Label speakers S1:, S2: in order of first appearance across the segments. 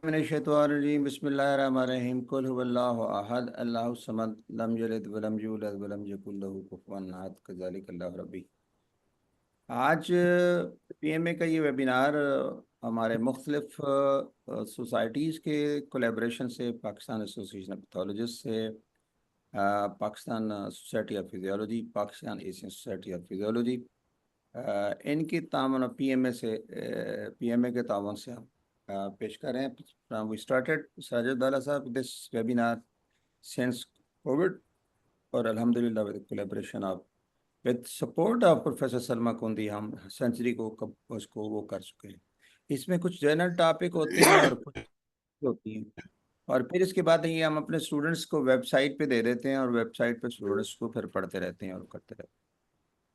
S1: मिनश्शैतानिर्रजीम बिस्मिल्लाहिर्रहमानिर्रहीम कुल हुवल्लाहु अहद अल्लाहु समद लम यलिद वलम यूलद वलम यकुल लहू कुफुवन अहद कज़ालिक अल्लाहु रब्बी। आज पीएमए का ये वेबिनार हमारे मुख्तलिफ सोसाइटीज़ के कोलेब्रेशन से पाकिस्तान एसोसिएशन ऑफ पैथोलॉजिस्ट से Pakistan society of physiology, Pakistan Asian society of physiology, इनके तावन पीएमए से पीएमए के तावन से हम पेश कर रहे हैं। वी स्टार्टेड साजिद दाला साहब दिस वेबिनार सिंस कोविड और अल्हम्दुलिल्लाह with collaboration of with support of professor Salma Kundi हम सेंचुरी को कब उसको वो कर चुके हैं। इसमें कुछ जनरल टॉपिक होते हैं और कुछ होती हैं, और फिर इसके बाद ये हम अपने स्टूडेंट्स को वेबसाइट पे दे देते हैं और वेबसाइट पे स्टूडेंट्स को फिर पढ़ते रहते हैं और करते रहते हैं।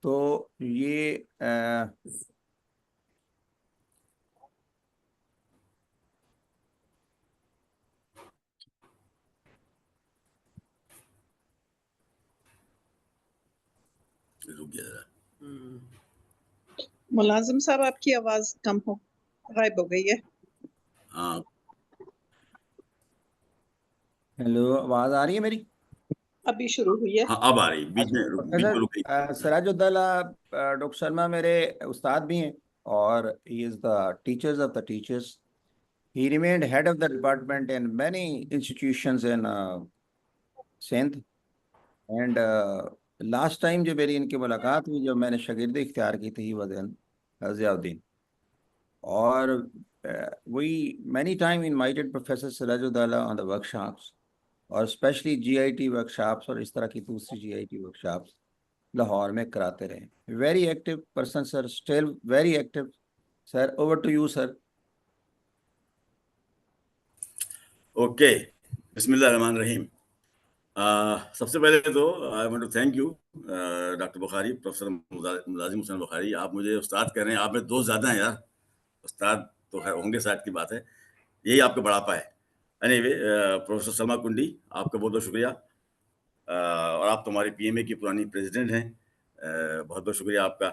S1: तो ये
S2: रुक गया जरा।
S3: मुलाजिम साहब आपकी आवाज कम हो गायब हो गई है।
S2: हाँ,
S1: हेलो, आवाज़ आ रही है मेरी?
S3: अभी शुरू हुई है।
S2: हाँ अब आ रही, बीच में रुक गई।
S1: सराजुद्दौला डॉक्टर शर्मा मेरे उस्ताद भी हैं और he is the teachers of the teachers. He remained head of the department in many institutions in Sindh. And last time जो मेरी इनकी मुलाकात हुई, जब मैंने शागिर्दी इख्तियार की थी, वह ज़ियाउद्दीन। और we many time invited professor Sirajuddaula on the workshops, और स्पेशली जीआईटी वर्कशॉप्स और इस तरह की दूसरी जीआईटी वर्कशॉप्स लाहौर में कराते रहे। Very active person sir, still very active sir. Over to you sir.
S2: Okay, बिस्मिल्लाह रहमान रहीम। सबसे पहले तो I want to thank you doctor Bukhari, professor Mulazim Hussain Bukhari. आप मुझे उस्ताद कह रहे हैं, आप में दोस्त ज़्यादा हैं यार। उस्ताद तो है होंगे, साथ की बात है, यही आपका बड़ापा है। एनीवे, प्रोफेसर सलमा कुंडी, आपका बहुत बहुत शुक्रिया। और आप तो हमारे पीएमए की पुरानी प्रेसिडेंट हैं। बहुत बहुत शुक्रिया आपका,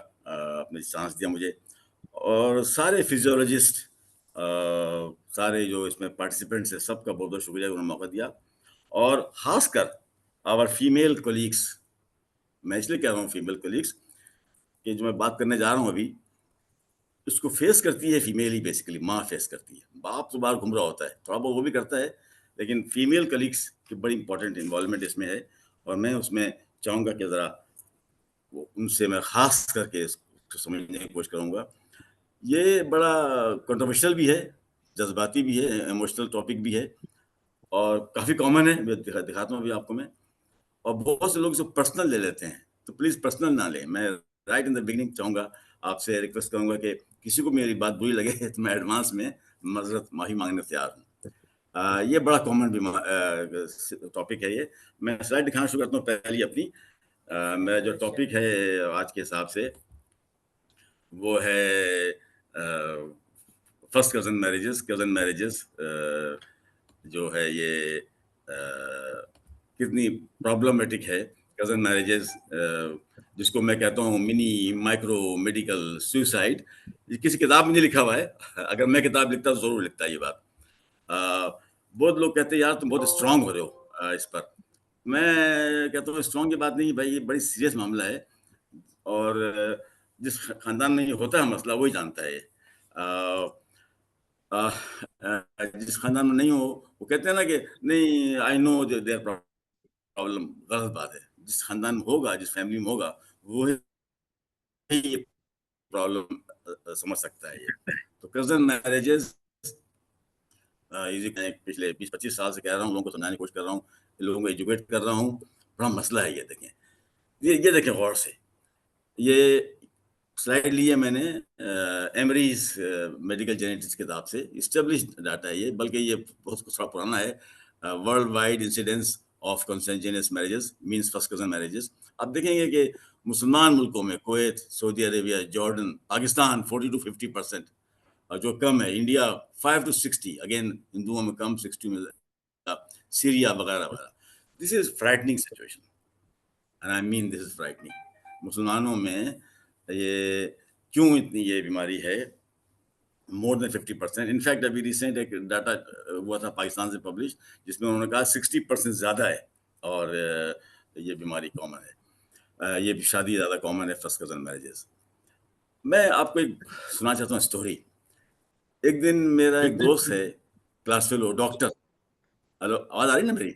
S2: आपने चांस दिया मुझे। और सारे फिजियोलॉजिस्ट, सारे जो इसमें पार्टिसिपेंट्स हैं, सबका बहुत बहुत शुक्रिया, उन्होंने मौका दिया। और खासकर आवर फीमेल कोलीग्स, मैं इसलिए कह रहा हूँ फीमेल कोलीग्स कि जो मैं बात करने जा रहा हूँ अभी, उसको फेस करती है फीमेल ही, बेसिकली माँ फेस करती है। बाप तो बाहर घूम रहा होता है, थोड़ा बहुत वो भी करता है, लेकिन फीमेल कलीग्स की बड़ी इंपॉर्टेंट इन्वॉल्वमेंट इसमें है। और मैं उसमें चाहूँगा कि ज़रा वो उनसे मैं खास करके इसको समझने की कोशिश करूँगा। ये बड़ा कंट्रोवर्शियल भी है, जज्बाती भी है, इमोशनल टॉपिक भी है, और काफ़ी कॉमन है। मैं दिखाता हूँ अभी आपको मैं। और बहुत से लोग इसे पर्सनल ले लेते हैं, तो प्लीज़ पर्सनल ना लें। मैं राइट इन द बिगिनिंग चाहूँगा, आपसे रिक्वेस्ट करूँगा कि किसी को मेरी बात बुरी लगे तो मैं एडवांस में मज़रत माफ़ी मांगने तैयार हूँ। ये बड़ा कॉमन टॉपिक है ये। मैं स्लाइड दिखाना शुरू करता हूँ पहली अपनी। मेरा जो टॉपिक है आज के हिसाब से वो है first cousin marriages. Cousin marriages जो है ये कितनी प्रॉब्लमेटिक है। कज़न मैरिजेस, जिसको मैं कहता हूँ मिनी माइक्रो मेडिकल सुसाइड। ये किसी किताब में नहीं लिखा हुआ है, अगर मैं किताब लिखता तो ज़रूर लिखता ये बात। बहुत लोग कहते हैं यार तुम बहुत स्ट्रांग हो रहे हो इस पर। मैं कहता हूँ स्ट्रांग की बात नहीं भाई, ये बड़ी सीरियस मामला है। और जिस खानदान में ये होता है मसला, वही जानता है। जिस खानदान में नहीं हो, वो कहते हैं ना कि नहीं, आई नो देयर प्रॉब्लम। गलत बात है। जिस खानदान में होगा, जिस फैमिली में होगा, वो ही प्रॉब्लम समझ सकता है ये। तो कजन मैरिजेस पिछले 20-25 साल से कह रहा हूँ, लोगों को समझाने की कोशिश कर रहा हूँ, लोगों को एजुकेट कर रहा हूँ। बड़ा मसला है ये। देखें, ये देखें गौर से। ये स्लाइड ली है मैंने एमरीज मेडिकल जेनेटिक्स किताब से। इस्टेब्लिश्ड डाटा है ये, बल्कि ये बहुत थोड़ा पुराना है। World wide incidence of consanguineous marriages means first cousin marriages. आप देखेंगे कि मुसलमान मुल्कों में Kuwait, Saudi Arabia, Jordan, Pakistan 40 to 50%, और जो कम है इंडिया 5 to 60, अगेन हिंदुओं में कम, 60 में सीरिया वगैरह वगैरह। This is frightening situation, and I mean this is frightening. मुसलमानों में ये क्यों इतनी ये बीमारी है, मोर देन 50%। इनफैक्ट अभी रिसेंट एक डाटा हुआ था पाकिस्तान से पब्लिश, जिसमें उन्होंने कहा 60% ज़्यादा है, और ये बीमारी कॉमन है, ये शादी ज़्यादा कॉमन है, फर्स्ट कजन मैरिजेस। मैं आपको एक सुना चाहता हूँ स्टोरी। एक दिन मेरा एक दोस्त है, क्लास फेलो, डॉक्टर। हेलो, आवाज़ आ रही ना मेरी?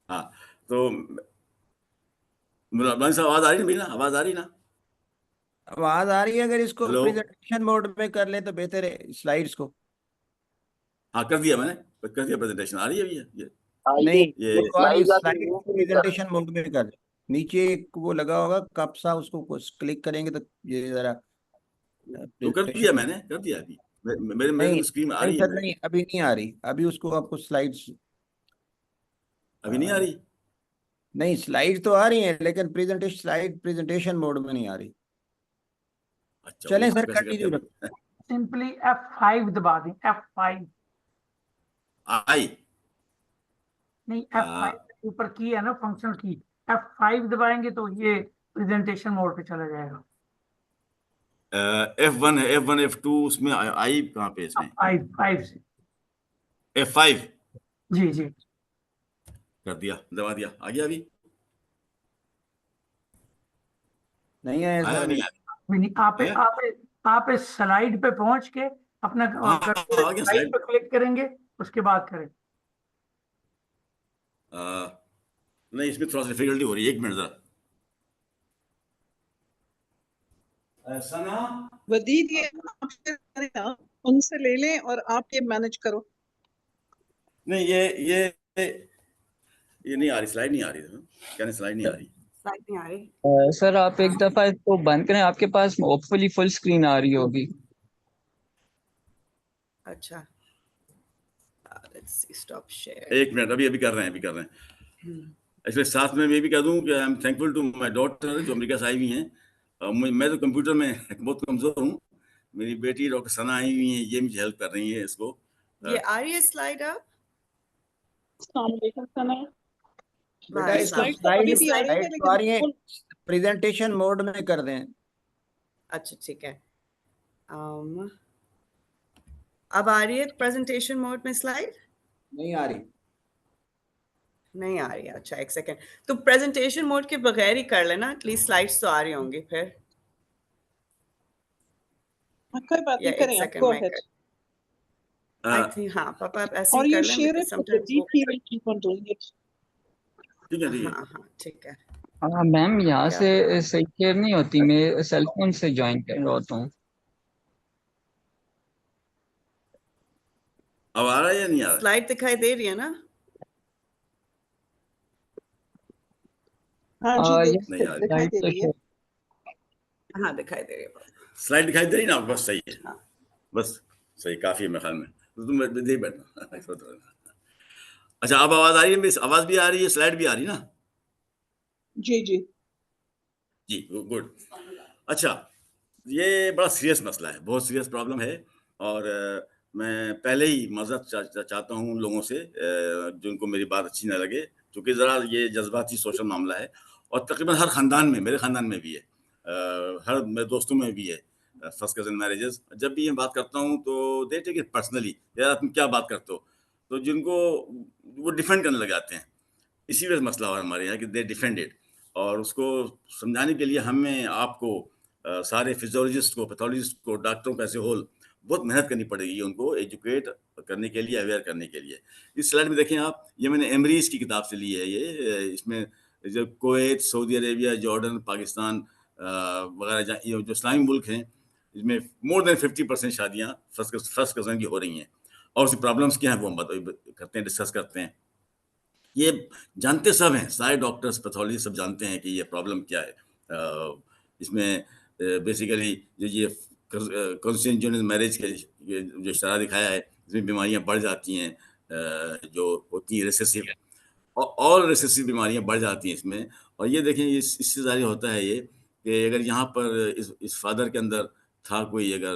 S2: हाँ, तो मुलानी साहब आवाज़ आ रही ना मेरी? ना आवाज़ आ रही ना?
S1: आवाज आ रही है। अगर इसको
S2: हेलो,
S1: प्रेजेंटेशन मोड में कर ले तो बेहतर है, स्लाइड्स को।
S2: हाँ कर दिया मैंने, कर दिया प्रेजेंटेशन। आ रही है भैया
S1: नहीं,
S2: ये
S1: वो आ रही है, स्लाइड प्रेजेंटेशन मोड में कर। नीचे एक वो लगा होगा कप सा, उसको क्लिक करेंगे तो ये जरा
S2: तो कर दिया
S1: प्रेजेंटेशन।
S2: मैंने, कर दिया अभी। मेरे
S1: नहीं
S2: मेरे स्क्रीन में आ
S1: नहीं
S2: रही है
S1: सर,
S2: मेरे।
S1: नहीं अभी नहीं आ रही। अभी उसको आपको स्लाइड्स,
S2: अभी नहीं आ रही?
S1: नहीं स्लाइड तो आ रही है लेकिन प्रेजेंटेशन मोड में नहीं आ रही।
S2: अच्छा,
S1: चलें
S2: वो
S1: सर, कर
S2: कैसे करते
S1: लीजिए।
S2: हैं?
S4: सिंपली F5 दबा दें, F5।
S2: आई
S4: नहीं, F5 ऊपर की है ना, फंक्शनल की। F5 दबाएंगे तो ये प्रेजेंटेशन मोड पे चला जाएगा।
S2: F1 है, F1 F2, उसमें आई कहाँ पे इसमें?
S4: F5 से।
S2: F5
S4: जी जी।
S2: कर दिया, दबा दिया, आ गया अभी?
S1: नहीं आया
S2: आया
S1: सर अभी।
S2: नहीं आया?
S4: नहीं,
S2: है?
S4: आप इस स्लाइड पे पहुंच के अपना
S2: हाँ हाँ, आ गया
S4: स्लाइड
S2: स्लाइड।
S4: पे क्लिक करेंगे, उसके बाद करें।
S2: नहीं, इसमें थोड़ा सा डिफिकल्टी हो रही है, एक मिनट जरा। सना,
S3: वदीद, ये आप शेयर करें ना, उनसे ले लें और आप ये मैनेज करो।
S2: नहीं ये नहीं आ रही, स्लाइड नहीं आ रही, कहने स्लाइड नहीं आ रही।
S5: स्लाइड नहीं आ रही।
S6: सर आप एक दफा इसको बंद करें, आपके पास होपफुली फुल स्क्रीन आ रही होगी।
S5: अच्छा, लेट्स सी, स्टॉप शेयर।
S2: एक मिनट, अभी अभी कर रहे हैं, अभी कर रहे हैं। एक्चुअली साथ में मैं भी कह दूं कि I am thankful to my daughter जो अमेरिका से आई हुई हैं। मैं तो कंप्यूटर में बहुत कमजोर हूँ। मेरी बेटी डॉक्टर सना आई हुई हैं, ये मुझे हेल्प कर रही है इसको।
S5: ये आ रही है स्लाइड अब?
S3: अस्सलाम वालेकुम सना।
S1: बेटा इसको
S5: स्लाइड
S3: तो अभी
S1: स्लाइड
S3: भी आ रही है,
S1: स्लाइड तो आ
S3: लेकिन
S1: रही है,
S3: फुल।
S1: प्रेजेंटेशन मोड में कर दें।
S5: अच्छा ठीक है। अब आ रही है प्रेजेंटेशन मोड में स्लाइड?
S1: नहीं आ रही।
S5: नहीं आ रही है। अच्छा, एक सेकेंड। तो प्रेजेंटेशन मोड के बगैर ही कर लेना, एटलीस्ट स्लाइड्स तो आ रही होंगी फिर।
S3: कोई बात
S5: या
S3: नहीं,
S5: एक
S3: करें आप,
S5: सेकेंड
S3: गो
S5: मैं
S3: अहेड।
S5: आई थिंक, हाँ पापा आप ऐसे
S3: और
S5: ही
S3: यू
S5: कर लें,
S3: share
S5: because
S3: it with
S5: sometimes
S3: वदीद,
S5: वो।
S3: He will keep on doing it.
S2: ठीक है, ठीक है।
S5: हाँ हाँ ठीक है।
S6: हाँ मैम, यहाँ
S5: क्या
S6: से सही शेयर नहीं होती, मैं सेल फोन से ज्वाइन कर रहा होता हूँ।
S2: अब आ रहा है या नहीं आ रहा?
S5: स्लाइड दिखाई दे रही है ना?
S3: हाँ जी,
S6: ये
S2: नहीं आ रही।
S3: दिखाई दे
S6: तो
S3: रही है।
S5: हाँ दिखाई दे रही है।
S2: स्लाइड दिखाई दे रही ना? बस सही है,
S5: हाँ
S2: बस सही, काफी है मेरे ख्याल में। तो तुम दे बैठना। अच्छा, अब आवाज आ रही है? मेरी आवाज भी आ रही है, स्लाइड भी आ रही है ना?
S3: जी जी।
S2: जी, गुड। अच्छा, ये बड़ा सीरियस मसला है, बहुत सीरियस प्रॉब्लम है। और मैं पहले ही माजरत चाहता हूँ उन लोगों से जिनको मेरी बात अच्छी ना लगे, क्योंकि ज़रा ये जज्बाती सोशल मामला है, और तकरीबन हर ख़ानदान में, मेरे ख़ानदान में भी है, हर मेरे दोस्तों में भी है, फर्स्ट कज़न मैरिजेस। जब भी ये बात करता हूँ तो दे टेक इट पर्सनली, यार तुम क्या बात करते हो, तो जिनको वो डिफेंड करने लग जाते हैं। इसी वजह से मसला हो हमारे यहाँ कि दे डिफेंडेड। और उसको समझाने के लिए हमें आपको सारे फिजियोलॉजिस्ट को, पैथोलॉजिस्ट को, डॉक्टरों का ऐसे होल बहुत मेहनत करनी पड़ेगी उनको एजुकेट करने के लिए, अवेयर करने के लिए। इस स्लाइड में देखें आप, ये मैंने एमरीज की किताब से ली है। ये इसमें जो Kuwait, Saudi Arabia, Jordan, Pakistan वगैरह ये जो इस्लामी मुल्क हैं, इसमें मोर देन 50% शादियाँ फर्स्ट कज़न की हो रही हैं। और उसकी प्रॉब्लम्स क्या हैं वो हम करते हैं, डिस्कस करते हैं। ये जानते सब हैं, सारे डॉक्टर्स, पैथोलॉजिस्ट सब जानते हैं कि ये प्रॉब्लम क्या है। इसमें बेसिकली जो ये कंसेंजुअल मैरिज के ये जो इशारा दिखाया है, इसमें बीमारियां बढ़ जाती हैं, जो होती हैं रिसेसिव, और रिसेसिव बीमारियां बढ़ जाती हैं इसमें। और ये देखें, इससे ज़ाहिर होता है ये कि अगर यहाँ पर इस फादर के अंदर था कोई, अगर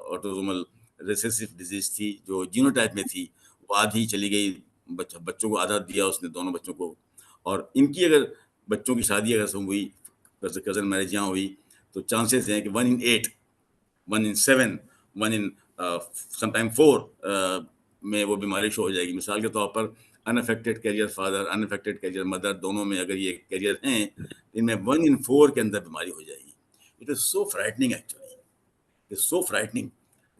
S2: ऑटोसोमल रिसेसिव डिजीज थी जो जीनोटाइप में थी, वो आधी चली गई, बच्चों को आधा दिया उसने, दोनों बच्चों को। और इनकी अगर बच्चों की शादी अगर हुई, कज़न मैरिज यहाँ हुई, तो चांसेस हैं कि 1 in 8, 1 in 7 1 in समटाइम 4 में वो बीमारी शो हो जाएगी। मिसाल के तौर पर unaffected carrier father, unaffected carrier mother, दोनों में अगर ये कैरियर हैं, इनमें 1 in 4 के अंदर बीमारी हो जाएगी। It is so frightening actually, it is so frightening.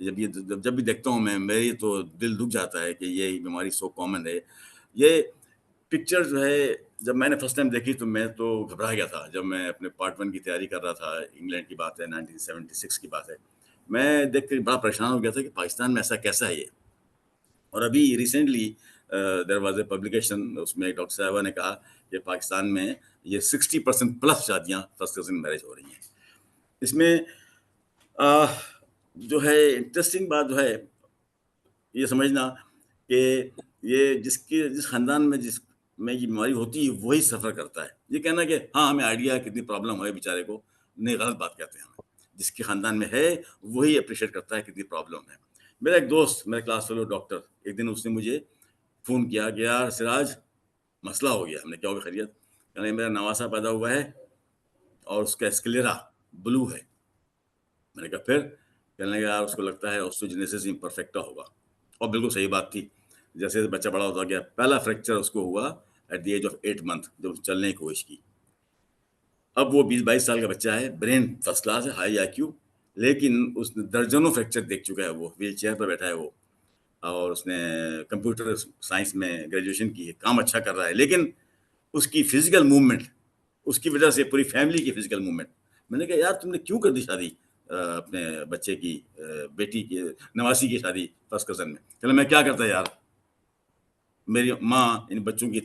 S2: जब भी देखता हूँ मैं, मेरी तो दिल दुख जाता है कि ये बीमारी सो कॉमन है। ये पिक्चर जो है, जब मैंने फर्स्ट टाइम देखी तो मैं तो घबरा गया था। जब मैं अपने पार्ट 1 की तैयारी कर रहा था, इंग्लैंड की बात है, 1976 की बात है, मैं देख कर बड़ा परेशान हो गया था कि पाकिस्तान में ऐसा कैसा है ये। और अभी recently there was a publication, उसमें डॉक्टर साहबा ने कहा कि पाकिस्तान में ये 60% प्लस शादियां फर्स्ट कजिन मैरिज हो रही हैं। इसमें जो है इंटरेस्टिंग बात जो है ये समझना कि ये जिस खानदान में जिसमें ये बीमारी होती है वही सफ़र करता है। ये कहना कि हाँ हमें आइडिया है कितनी प्रॉब्लम है बेचारे को, नहीं, गलत बात कहते हैं हम। जिसके खानदान में है वही अप्रिशिएट करता है कितनी प्रॉब्लम है। मेरा एक दोस्त, मेरे क्लास फेलो डॉक्टर, एक दिन उसने मुझे फ़ोन किया कि यार सिराज मसला हो गया। हमने क्या हो गया, खैरियत? कहने मेरा नवासा पैदा हुआ है और उसका स्क्लेरा ब्लू है। मैंने कहा फिर? कहने लगा यार उसको लगता है ऑस्टियोजेनेसिस इम्परफेक्टा होगा। और बिल्कुल सही बात थी। जैसे बच्चा बड़ा होता गया, पहला फ्रैक्चर उसको हुआ at the age of 8 month, जब चलने की कोशिश की। अब वो 20-22 साल का बच्चा है, ब्रेन फर्स्ट क्लास है, हाई IQ, लेकिन उसने दर्जनों फ्रैक्चर देख चुका है। वो व्हील चेयर पर बैठा है वो, और उसने कंप्यूटर साइंस में ग्रेजुएशन की है, काम अच्छा कर रहा है, लेकिन उसकी फिजिकल मूवमेंट, उसकी वजह से पूरी फैमिली की फिजिकल मूवमेंट। मैंने कहा यार तुमने क्यों कर दी शादी अपने बच्चे की, बेटी की, नवासी की शादी फर्स्ट कजन में? चलो मैं क्या करता यार, मेरी माँ इन बच्चों की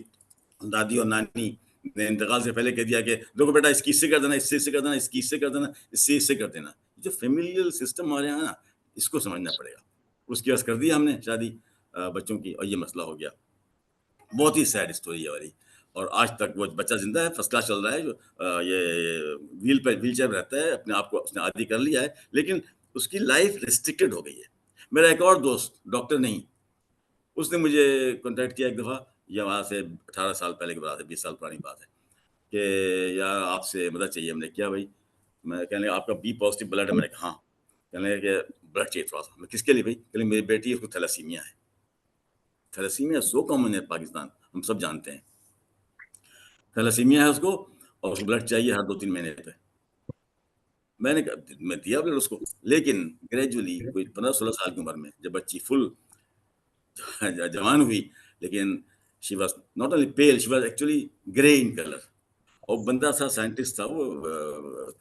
S2: दादी और नानी ने इंतकाल से पहले कह दिया कि देखो बेटा इसकी इससे कर देना, इससे कर देना, इसकी इससे कर देना, इससे कर देना। जो फेमिलियल सिस्टम हमारे यहाँ ना, इसको समझना पड़ेगा। उसकी वजह कर दी हमने शादी बच्चों की, और ये मसला हो गया। बहुत ही सैड स्टोरी है वाली। और आज तक वो बच्चा जिंदा है, फर्स्ट क्लास चल रहा है, जो ये व्हील चेयर रहता है, अपने आप को उसने आदी कर लिया है, लेकिन उसकी लाइफ रिस्ट्रिक्टेड हो गई है। मेरा एक और दोस्त, डॉक्टर नहीं, उसने मुझे कांटेक्ट किया एक दफ़ा, या वहाँ से 18 साल पहले की बात है, 20 साल पुरानी बात है, कि यार आपसे मदद चाहिए। हमने किया भाई, मैं कहने आपका बी पॉजिटिव ब्लड है? मैंने कहा हाँ। कहने कि ब्लड चाहिए थोड़ा सा। मैं किसके लिए भाई? कहने मेरी बेटी, उसको थैलेसीमिया है। थैलेसीमिया सो कॉमन है पाकिस्तान, हम सब जानते हैं। थैलेसीमिया है उसको, और उसको ब्लड चाहिए हर 2-3 महीने पे। मैं दिया ब्लड उसको, लेकिन ग्रेजुअली कोई 15-16 साल की उम्र में जब बच्ची फुल जवान हुई, लेकिन she was not only pale, she was actually grey in colour. और बंदा था, साइंटिस्ट था वो,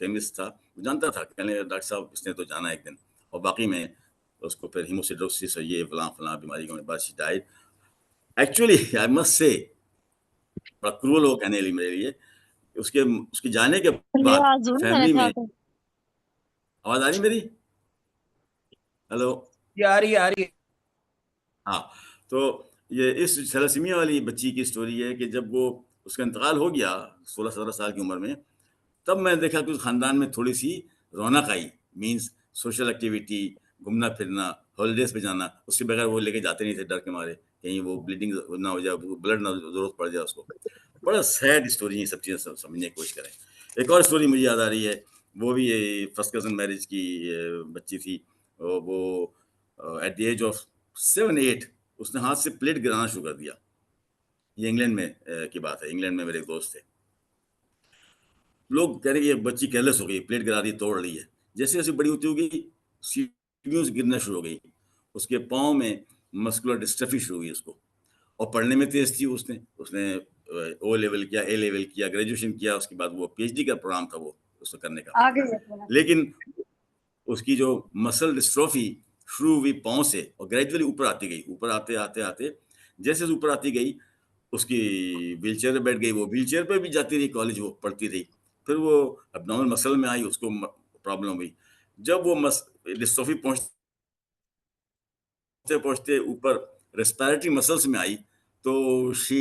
S2: केमिस्ट था, जानता था। कहने डॉक्टर साहब इसने तो जाना एक दिन। और बाकी में उसको फिर हीमोसिडोसिस और ये फलां बीमारी के बाद she died. Actually I must say, बड़ा क्रूअल हो कहने लिए मेरे लिए, उसके जाने के बाद फैमिली में। आवाज आ रही मेरी? हेलो?
S1: आ रही है।
S2: हाँ, तो ये इस थैलेसीमिया वाली बच्ची की स्टोरी है कि जब वो उसका इंतकाल हो गया 16-17 साल की उम्र में, तब मैंने देखा कि उस खानदान में थोड़ी सी रौनक आई। मीन्स सोशल एक्टिविटी, घूमना फिरना, हॉलीडेज पे जाना। उसके बगैर वो लेके जाते नहीं थे, डर के मारे कहीं वो ब्लीडिंग ना हो जाए, ब्लड ना जरूरत पड़ जाए उसको। बड़ा सैड स्टोरी, ये सब चीज़ें समझने की कोशिश करें। एक और स्टोरी मुझे याद आ रही है, वो भी फर्स्ट कजन मैरिज की बच्ची थी। वो एट द एज ऑफ 7-8 उसने हाथ से प्लेट गिराना शुरू कर दिया। ये इंग्लैंड में की बात है। इंग्लैंड में मेरे एक दोस्त थे, लोग कह रहे कि ये बच्ची केयरलेस हो गई, प्लेट गिरा दी, तोड़ रही है। जैसे जैसे बड़ी होती होगी, सीढ़ियों से गिरना शुरू हो गई, उसके पाँव में मस्कुलर डिस्ट्रफी शुरू हुई उसको। और पढ़ने में तेज थी, उसने ओ लेवल किया, ए लेवल किया, ग्रेजुएशन किया, उसके बाद वो PhD का प्रोग्राम था वो उसको करने का। लेकिन उसकी जो मसल डिस्ट्रोफी शुरू हुई पाँव से, और ग्रेजुअली ऊपर आती गई, ऊपर आते आते आते जैसे ऊपर आती गई, उसकी व्हीलचेयर पे बैठ गई। वो व्हीलचेयर पे भी जाती रही, कॉलेज वो पढ़ती रही। फिर वो एब्डोमिनल मसल में आई, उसको प्रॉब्लम हुई। जब वो डिस्ट्रोफी पहुंचते ऊपर रेस्पिरेटरी मसल्स में आई, तो she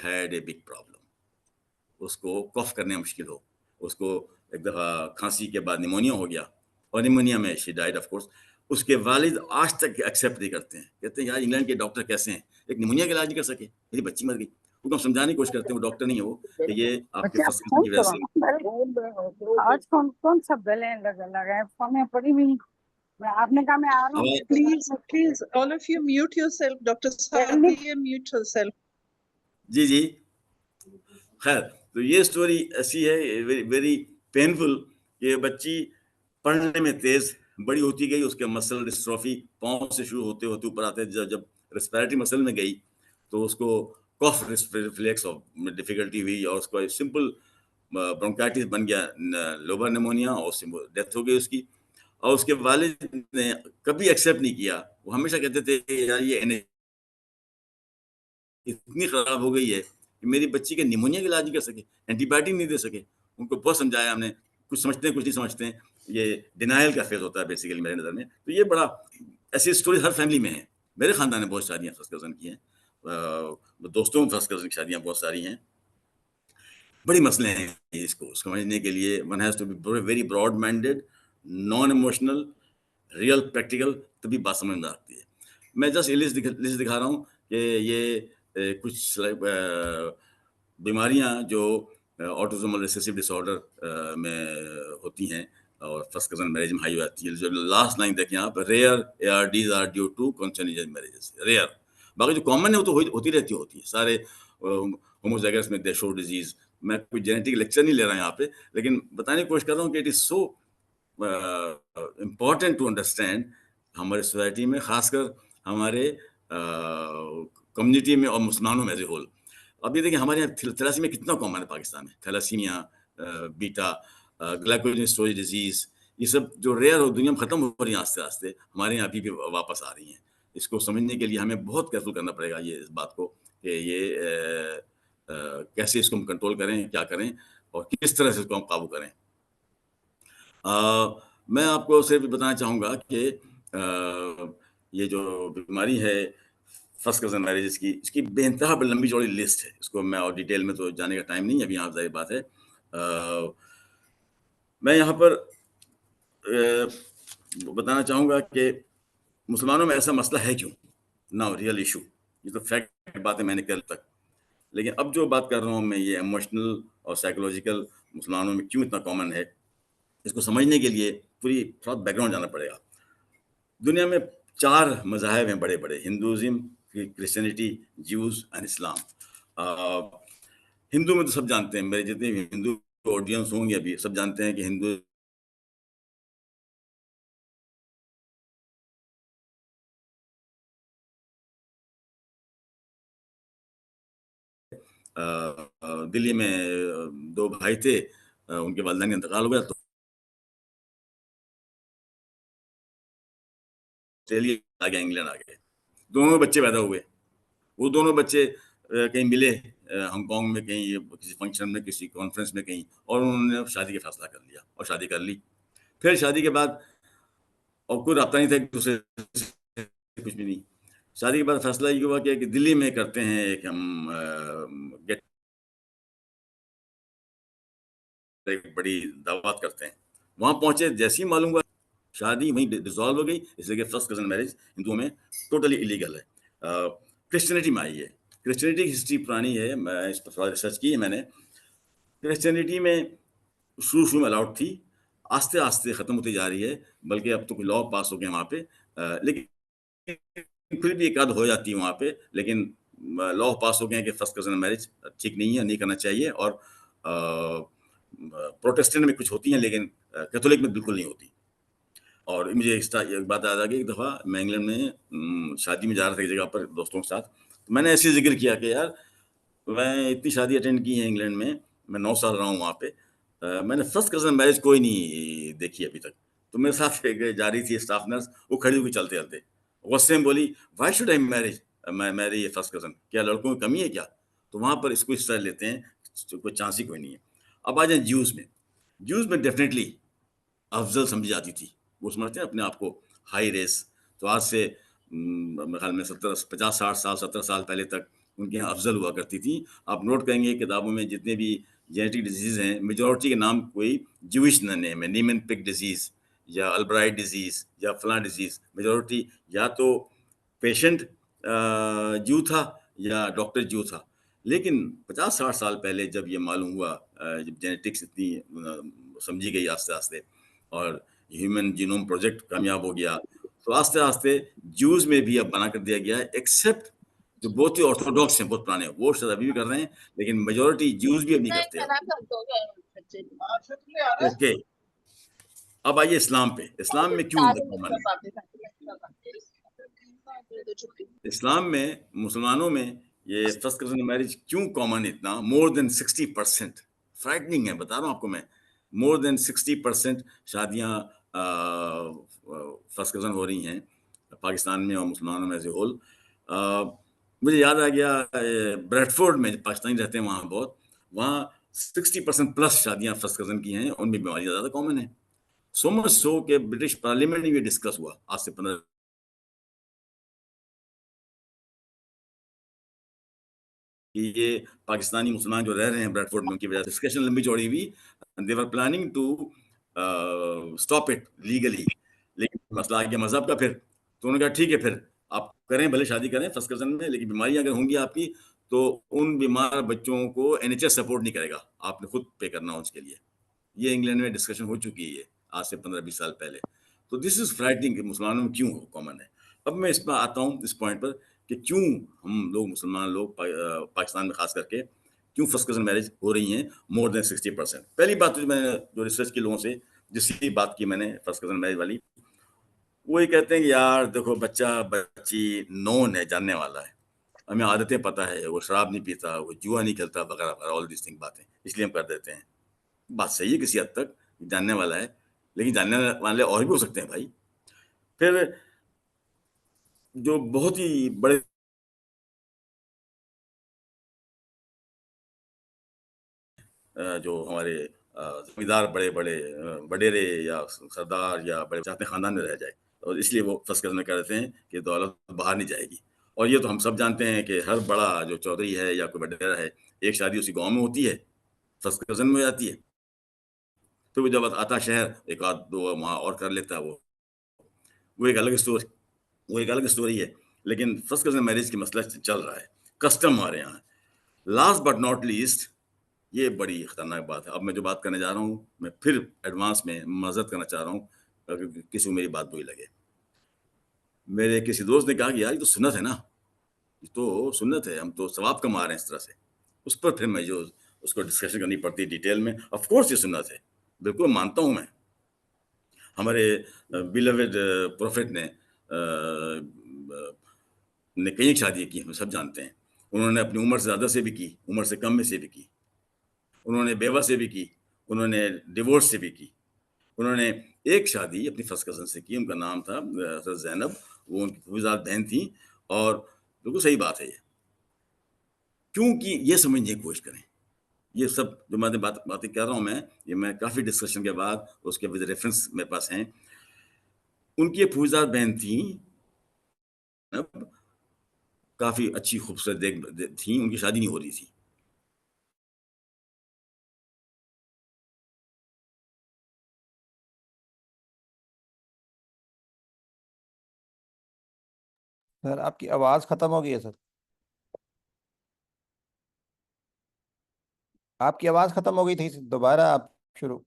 S2: had a big problem. उसको कफ करने मुश्किल हो, उसको एक दफ़ा खांसी के बाद निमोनिया हो गया, और निमोनिया में शी डाइड ऑफ कोर्स। उसके वालिद आज तक एक्सेप्ट नहीं करते हैं, कहते हैं यार इंग्लैंड के डॉक्टर कैसे हैं, एक निमोनिया का इलाज नहीं कर सके, मेरी बच्ची मर गई। उनको हम समझाने की कोशिश करते हैं, वो डॉक्टर नहीं है, वो कि ये आपके फर्स्ट की वजह से।
S7: आज कौन सा बेल लगाए, पड़ी हुई आपने कहा मैं आ रहा हूँ।
S3: Please, please, all of you mute yourself. Dr. Sadiya, mute yourself.
S2: जी जी, खैर, तो ये स्टोरी ऐसी है, वेरी वेरी पेनफुल। ये बच्ची पढ़ने में तेज, बड़ी होती गई, उसके मसल डिस्ट्रॉफी पाँव से शुरू होते होते ऊपर आते, जब रेस्पिरेटरी मसल में गई तो उसको कॉफ रिफ्लेक्स और डिफिकल्टी हुई और उसको सिंपल ब्रोंकाइटिस बन गया, लोबर निमोनिया, और उससे डेथ हो गई उसकी। और उसके वालिद ने कभी एक्सेप्ट नहीं किया, वो हमेशा कहते थे यार ये इतनी खराब हो गई है कि मेरी बच्ची के निमोनिया का इलाज नहीं कर सके, एंटीबायोटिक नहीं दे सके। उनको बहुत समझाया हमने, कुछ समझते हैं कुछ नहीं समझते हैं, ये डिनायल का फेज होता है बेसिकली मेरे नज़र में। तो ये बड़ा ऐसी स्टोरी हर फैमिली में है। मेरे खानदान में बहुत शादियाँ फर्स्ट कज़न की हैं, दोस्तों में फर्स्ट कज़न की शादियाँ बहुत सारी हैं। बड़ी मसले हैं इसको समझने के लिए। One has to be very broad minded, non emotional, real practical, तभी बात समझ में आती है। मैं जस्ट लिस्ट दिखा रहा हूँ कि ये कुछ बीमारियां जो ऑटोसोमल रिसेसिव डिसऑर्डर में होती हैं और फर्स्ट कजन मैरिज में हाई हो जाती है। जो लास्ट लाइन देखें आप, rare ARDs are due to consanguineous marriages, rare. बाकी जो कॉमन है वो तो होती रहती है सारे होमोजाइगस में, देशो डिजीज। मैं कोई जेनेटिक लेक्चर नहीं ले रहा यहाँ पे, लेकिन बताने की कोशिश कर रहा हूँ कि it is so important to understand हमारे सोसाइटी में, खासकर हमारे कम्युनिटी में और मुसलमानों में एज ए होल। अब ये देखिए हमारे यहाँ थैलासीमिया कितना कॉमन है पाकिस्तान में, thalassaemia, beta glycogen storage disease, ये सब जो रेयर और दुनिया में खत्म हो रही है आस्ते आस्ते, हमारे यहाँ अभी भी वापस आ रही हैं। इसको समझने के लिए हमें बहुत केयरफुल करना पड़ेगा ये इस बात को कि ये कैसे इसको हम कंट्रोल करें, क्या करें और किस तरह से इसको हम काबू करें। मैं आपको सिर्फ बताना चाहूँगा कि ये जो बीमारी है फर्स्ट कजन मैरिजेस की, इसकी बेइंतहा लंबी चौड़ी लिस्ट है। इसको मैं और डिटेल में तो जाने का टाइम नहीं है अभी, यहाँ जाहिर बात है। मैं यहाँ पर बताना चाहूँगा कि मुसलमानों में ऐसा मसला है क्यों, ना रियल इशू। ये तो फैक्ट बातें मैंने कल तक, लेकिन अब जो बात कर रहा हूँ मैं, ये इमोशनल और साइकोलॉजिकल मुसलमानों में क्यों इतना कॉमन है, इसको समझने के लिए पूरी थोड़ा बैकग्राउंड जाना पड़ेगा। दुनिया में 4 मज़ाहिब हैं बड़े बड़े, Hinduism, Christianity, Jews and Islam. Hindu में तो सब जानते हैं, मेरे जितने भी हिंदू ऑडियंस होंगे अभी सब जानते हैं कि हिंदू दिल्ली में 2 भाई थे, उनके वालिदैन का इंतकाल हो गया तो ऑस्ट्रेलिया आ गए, इंग्लैंड आ गए। दोनों बच्चे पैदा हुए। वो दोनों बच्चे कहीं मिले हांगकांग में, कहीं किसी फंक्शन में, किसी कॉन्फ्रेंस में कहीं, और उन्होंने शादी का फैसला कर लिया और शादी कर ली। फिर शादी के बाद और कोई राब्ता नहीं था एक दूसरे से, कुछ भी नहीं। शादी के बाद फैसला ये हुआ कि दिल्ली में करते हैं एक हम गेट, एक बड़ी दावत करते हैं। वहां पहुंचे, जैसे ही मालूम हुआ शादी वहीं डिसॉल्व हो गई, इसलिए कि फर्स्ट कजन मैरिज हिंदुओं में टोटली इलीगल है। क्रिश्चियनिटी में आई है, क्रिश्चियनिटी की हिस्ट्री पुरानी है, मैं इस पर थोड़ा रिसर्च की है मैंने। क्रिश्चियनिटी में शुरू में अलाउड थी, आस्ते आस्ते ख़त्म होती जा रही है, बल्कि अब तो कोई लॉ पास हो गया वहाँ पे, लेकिन फिर भी एक आध हो जाती है वहाँ पे। लेकिन लॉ पास हो गए कि फर्स्ट कजन मैरिज ठीक नहीं है, नहीं करना चाहिए। और प्रोटेस्टेंट में कुछ होती हैं, लेकिन कैथोलिक में बिल्कुल नहीं होती। और मुझे एक बात याद आ गई, एक दफ़ा मैं इंग्लैंड में शादी में जा रहा था एक जगह पर दोस्तों के साथ, तो मैंने ऐसे जिक्र किया कि यार मैं इतनी शादी अटेंड की है इंग्लैंड में, मैं 9 साल रहा हूँ वहाँ पे, मैंने फर्स्ट कजन मैरिज कोई नहीं देखी अभी तक। तो मेरे साथ एक जा रही थी स्टाफ नर्स, वो खड़ी हुई चलते चलते गुस्से में बोली, व्हाई शुड आई मैरी ये फर्स्ट कजन, क्या लड़कों की कमी है क्या? तो वहाँ पर इसको इस तरह लेते हैं, कोई चांस ही कोई नहीं है। अब आ जाए ज्यूज़ में। ज्यूज़ में डेफिनेटली अफजल समझी जाती थी, वो समझते हैं अपने आप को हाई रेस। तो आज से मेरे ख्याल में 50-60 साल पहले तक उनके यहाँ अफजल हुआ करती थी। आप नोट करेंगे किताबों में जितने भी जेनेटिक डिजीज़ हैं, मेजॉरिटी के नाम कोई ज्यूइश नेम है, नीमन पिक डिजीज़ या अल्ब्राइट डिजीज़ या फलां डिजीज़। मेजॉरिटी या तो पेशेंट ज्यू था या डॉक्टर ज्यू था। लेकिन 50-60 साल पहले जब ये मालूम हुआ, जब जेनेटिक्स इतनी समझी गई आस्ते आस्ते, और ह्यूमन जीनोम प्रोजेक्ट कामयाब हो गया, तो आस्ते आस्ते ज्यूज में भी अब बना कर दिया गया है, एक्सेप्ट जो बहुत ही ऑर्थोडॉक्स हैं, बहुत पुराने, वो शायद अभी भी कर रहे हैं, लेकिन मेजोरिटी ज्यूज भी अब नहीं करते हैं। ओके, अब आइए इस्लाम पे। इस्लाम में क्यों कॉमन है? इस्लाम में, मुसलमानों में ये फर्स्ट कजन मैरिज क्यों कॉमन है इतना? मोर देन 60%, फ्राइटनिंग है, बता रहा हूँ आपको मैं, मोर देन 60% शादियाँ फर्स्ट कजन हो रही हैं पाकिस्तान में और मुसलमानों में एज ए होल। मुझे याद आ गया ब्रेडफोर्ड में, पाकिस्तानी रहते हैं वहाँ बहुत, वहाँ 60% प्लस शादियाँ फर्स्ट कजन की हैं, उनमें बीमारियाँ ज़्यादा कॉमन है। सो मच सो कि ब्रिटिश पार्लियामेंट में ये डिस्कस हुआ आज से 15 कि ये पाकिस्तानी मुसलमान जो रह रहे हैं ब्रेडफोर्ड में, उनकी वजह से डिस्कशन लंबी चौड़ी हुई, they were planning to stop it legally, लेकिन मसला आ गया मजहब का। फिर तो उन्होंने कहा ठीक है, फिर आप करें, भले शादी करें फर्स्ट कजन में, लेकिन बीमारियां अगर होंगी आपकी तो उन बीमार बच्चों को NHS सपोर्ट नहीं करेगा, आपने खुद पे करना हो उसके लिए। ये इंग्लैंड में डिस्कशन हो चुकी है आज से 15-20 साल पहले। तो दिस इज फ्राइटनिंग, मुसलमानों में क्यों कॉमन है। अब मैं इस पर आता हूँ, इस पॉइंट पर, कि क्यों हम लोग मुसलमान लोग पाकिस्तान में खास करके क्यों फर्स्ट कजन मैरिज हो रही हैं मोर देन 60%। पहली बात तो मैंने जो रिसर्च की लोगों से जिसकी बात की मैंने फर्स्ट कजन मैरिज वाली, वो ये कहते हैं कि यार देखो, बच्चा बच्ची नोन है, जानने वाला है, हमें आदतें पता है, वो शराब नहीं पीता, वो जुआ नहीं खेलता, वगैरह वगैरह, ऑल दिस थिंग बातें, इसलिए हम कर देते हैं। बात सही है किसी हद तक, जानने वाला है, लेकिन जानने वाले और भी हो सकते हैं भाई। फिर जो बहुत ही बड़े जो हमारे जमींदार, बड़े बड़े वडेरे या सरदार या बड़े चाहते खानदान में रह जाए, और इसलिए वो फर्स्ट कजन में कह देते हैं कि दौलत बाहर नहीं जाएगी। और ये तो हम सब जानते हैं कि हर बड़ा जो चौधरी है या कोई वडेरा है, एक शादी उसी गांव में होती है, फर्स्ट कजन में हो जाती है, तो वो जब आता शहर, एक आध दो वहाँ और कर लेता है, वो एक अलग स्टोरी, वो एक अलग स्टोरी है। लेकिन फर्स्ट कजन मैरिज की मसला चल रहा है, कस्टम हमारे यहाँ। लास्ट बट नॉट लीस्ट, ये बड़ी खतरनाक बात है। अब मैं जो बात करने जा रहा हूँ, मैं फिर एडवांस में मदद करना चाह रहा हूँ अगर किसी को मेरी बात बुरी लगे। मेरे किसी दोस्त ने कहा कि यार ये तो सुन्नत है ना, ये तो सुन्नत है, हम तो सवाब कमा रहे हैं इस तरह से। उस पर फिर मैं जो उसको डिस्कशन करनी पड़ती है डिटेल में। ऑफ कोर्स ये सुन्नत है, बिल्कुल मानता हूँ मैं। हमारे बिलवेड प्रोफेट ने कई शादियाँ की, हम सब जानते हैं। उन्होंने अपनी उम्र से ज़्यादा से भी की, उम्र से कम में से भी की, उन्होंने बेवा से भी की, उन्होंने डिवोर्स से भी की। उन्होंने एक शादी अपनी फर्स्ट कजन से की, उनका नाम था ज़ैनब, वो उनकी फूफीज़ाद बहन थी। और बिल्कुल सही बात है ये, क्योंकि ये समझने की कोशिश करें, ये सब जो मैं बातें कर रहा हूँ मैं, ये मैं काफ़ी डिस्कशन के बाद उसके विद रेफरेंस मेरे पास हैं। उनकी एक फूफीज़ाद बहन थी, काफ़ी अच्छी खूबसूरत थी, उनकी शादी नहीं हो रही थी।
S1: सर आपकी आवाज़ ख़त्म हो गई है सर, आपकी आवाज़ ख़त्म हो गई थी, दोबारा आप शुरू।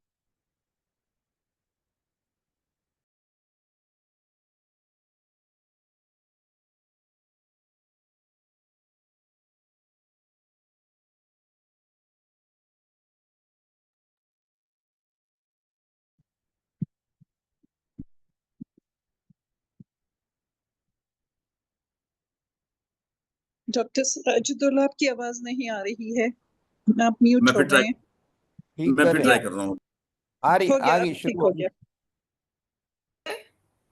S3: डॉक्टर सिराजुद्दौला, आपकी आवाज नहीं आ रही है, आप म्यूट
S2: मैं
S3: हो
S2: फिर
S3: गए हैं।
S2: ट्राई कर रहा हूँ।
S1: आ रही,
S3: हो
S1: आ
S3: गया,
S1: गई,
S3: ठीक
S1: शुरू
S3: हो
S1: हो
S3: गया।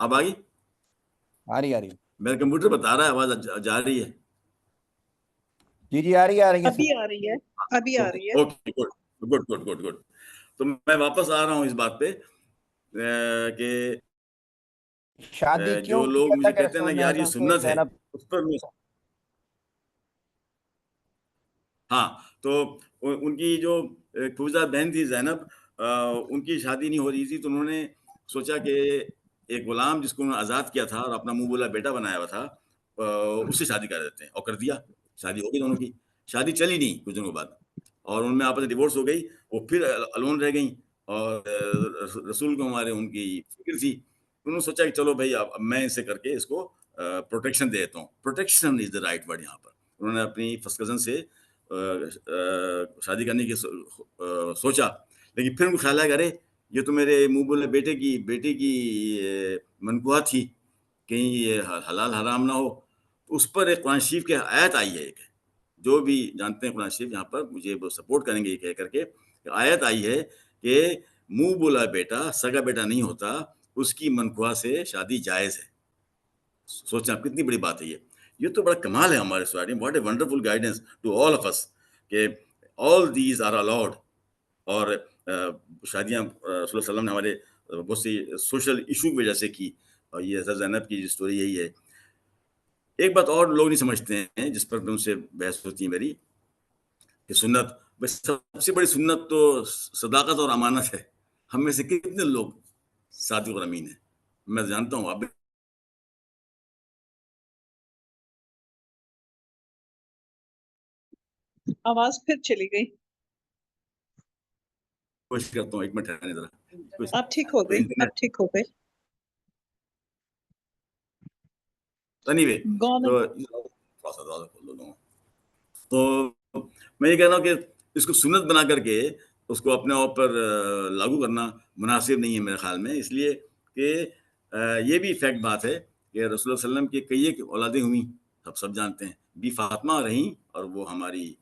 S2: अब आ गई?
S1: आ रही, आ रही।
S2: मेरा कंप्यूटर बता रहा है आवाज जा रही है।
S1: जी जी, आ रही है, आ रही है
S3: अभी
S1: सर।
S3: आ रही है, अभी आ रही है।
S2: Okay, good good good good good. तो मैं वापस आ रहा हूँ इस बात पे कि
S1: शादी
S2: जो
S1: क्यों
S2: लोग
S1: किया था
S2: मुझे
S1: कि
S2: कहते हैं ना
S1: रसूल
S2: कि
S1: ने
S2: यार ये
S1: हजरत से
S2: सुन्नत है,
S1: ज़ैनब।
S2: उस पर हाँ, तो उनकी जो फूफीज़ाद बहन थी ज़ैनब, उनकी शादी नहीं हो रही थी, तो उन्होंने सोचा कि एक गुलाम जिसको उन्होंने आज़ाद किया था और अपना मुंह बोला बेटा बनाया हुआ था, उससे शादी कर देते हैं, और कर दिया। शादी हो गई दोनों की। शादी चली नहीं कुछ दिनों बाद, और उनमें आपस में डिवोर्स हो गई, वो फिर अलोन रह गई। और रसूल को हमारे उनकी फिक्र थी। उन्होंने सोचा कि चलो भाई अब मैं इसे करके इसको प्रोटेक्शन दे देता हूँ। Protection is the right word यहाँ पर। उन्होंने अपनी फर्स्ट कज़न से शादी करने की सोचा, लेकिन फिर उनको ख्याल आया अरे ये तो मेरे मुंह बोले बेटे की मनकुहा थी, कहीं ये हलाल हराम ना हो। उस पर एक कुरान शरीफ की आयत आई है, एक जो भी जानते हैं कुरान शरीफ यहाँ पर मुझे वो सपोर्ट करेंगे, ये कह करके आयत आई है कि मुंह बोला बेटा सगा बेटा नहीं होता, उसकी मनकुहा से शादी जायज़ है। सोचना कितनी बड़ी बात है ये तो बड़ा कमाल है हमारे सोसाइटी में। What a wonderful guidance to all of us कि ऑल दीज आर अलाउड। और शादियाँ रसूल सल्लल्लाहु अलैहि वसल्लम ने हमारे बहुत सी सोशल इशू की वजह से की, और ये हज़रत ज़ैनब की स्टोरी यही है। एक बात और लोग नहीं समझते हैं, जिस पर उनसे बहस होती है मेरी, कि सुन्नत, बस सबसे बड़ी सुन्नत तो सदाकत और अमानत है। हम में से कितने लोग सादिक और अमीन हैं? मैं जानता हूँ आप
S3: आवाज फिर चली गई।
S2: कोशिश करता हूँ, एक मिनट ठहरने जरा।
S3: आप ठीक हो गए, आप ठीक हो गए।
S2: एनीवे,
S3: गौन
S2: तो थोड़ा सा ज़्यादा खोल दूँ। तो मैं ये कह रहा हूँ कि इसको सुन्नत बना करके उसको अपने ऊपर लागू करना मुनासिब नहीं है मेरे ख्याल में, इसलिए कि ये भी फैक्ट बात है कि रसूलुल्लाह सल्लल्लाहु अलैहि वसल्लम की कई एक औलादें हुई, सब जानते हैं। बी फातिमा रहीं और वो हमारी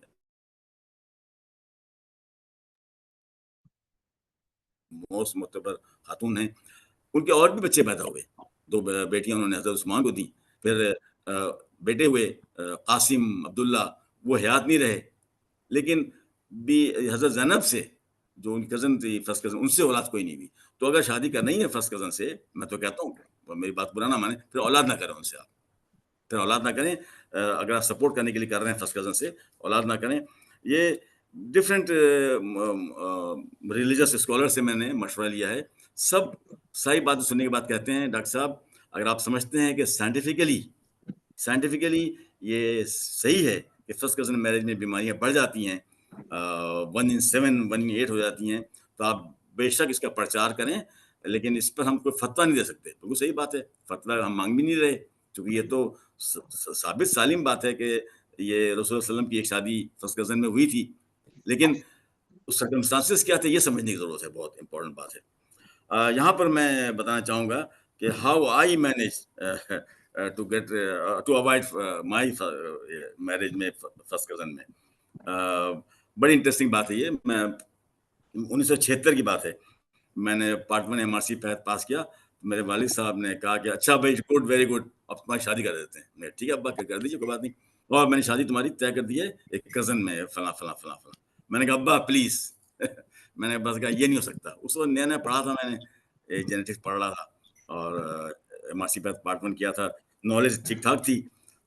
S2: मोस्ट मुतबर खातून हैं। उनके और भी बच्चे पैदा हुए, 2 बेटियां उन्होंने हज़रत उस्मान को दी। फिर बेटे हुए कासिम, अब्दुल्ला, वो हयात नहीं रहे, लेकिन भी हज़रत ज़ैनब से जो उनकी कज़न थी, फर्स्ट कज़न, उनसे औलाद कोई नहीं हुई। तो अगर शादी करनी है फर्स्ट कज़न से, मैं तो कहता हूँ, मेरी बात बुरा ना माने, फिर औलाद ना करें उनसे आप। फिर औलाद ना करें। अगर आप सपोर्ट करने के लिए कर रहे हैं फर्स्ट कज़न से, औलाद ना करें। ये डिफरेंट रिलीजियस स्कॉलर से मैंने मशवरा लिया है। सब सही बात सुनने के बाद कहते हैं डॉक्टर साहब, अगर आप समझते हैं कि साइंटिफिकली ये सही है कि फर्स्ट कज़न मैरिज में बीमारियां बढ़ जाती हैं, 1 in 7, 1 in 8 हो जाती हैं, तो आप बेशक इसका प्रचार करें, लेकिन इस पर हम कोई फतवा नहीं दे सकते। तो वो सही बात है, फतवा हम मांग भी नहीं रहे, क्योंकि ये तो साबित सालिम बात है कि ये रसूल सल्लल्लाहु अलैहि वसल्लम की एक शादी फर्स्ट कज़न में हुई थी, लेकिन उस सर्कमस्टांसेस क्या थे ये समझने की ज़रूरत है, बहुत इंपॉर्टेंट बात है। यहाँ पर मैं बताना चाहूँगा कि how I manage to get to avoid my marriage में फर्स्ट कज़न में। बड़ी इंटरेस्टिंग बात है ये। मैं 1976 की बात है, मैंने पार्ट 1 एमआरसी पास किया। मेरे वालिद साहब ने कहा कि अच्छा भाई, गुड, वेरी गुड, अब तुम्हारी शादी कर देते हैं। मैं ठीक है अब्बा, कर दीजिए, कोई बात नहीं। और मैंने शादी तुम्हारी तय कर दी है एक कज़न में, फला फला फला फला। मैंने कहा अब्बा प्लीज़ मैंने बस कहा ये नहीं हो सकता। उस वक्त नया नया पढ़ा था, मैंने जेनेटिक्स पढ़ रहा था और एमआरसी पार्ट 1 किया था, नॉलेज ठीक ठाक थी।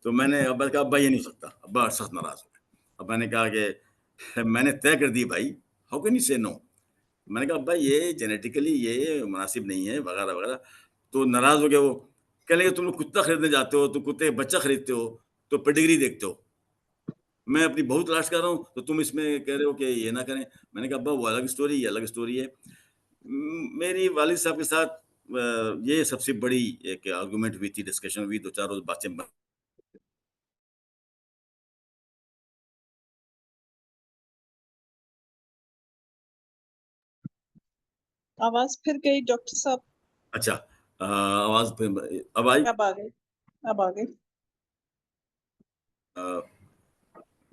S2: तो मैंने अब्बा कहा अब्बा ये नहीं हो सकता। अब्बा सख्त नाराज़ हो गए। अब मैंने कहा कि मैंने तय कर दी भाई, हाउ कैन यू से नो। मैंने कहा अब्बा ये जेनेटिकली ये मुनासिब नहीं है, वगैरह वगैरह। तो नाराज हो गए वो। कहने लगे तुम लोग कुत्ता खरीदने जाते हो, तुम कुत्ते का बच्चा खरीदते हो तो पेडिग्री देखते हो, मैं अपनी बहू तलाश कर रहा हूँ तो तुम इसमें कह रहे हो कि ये ना करें। मैंने कहा अब्बा वो अलग स्टोरी, ये अलग स्टोरी है। मेरी वालिद साहब के साथ ये सबसे बड़ी एक आर्गुमेंट हुई थी, डिस्कशन हुई, 2-4 रोज बातें
S3: आवाज फिर गई डॉक्टर साहब।
S2: अच्छा, आवाज अब आई?
S3: अब आ गई, अब आ गई।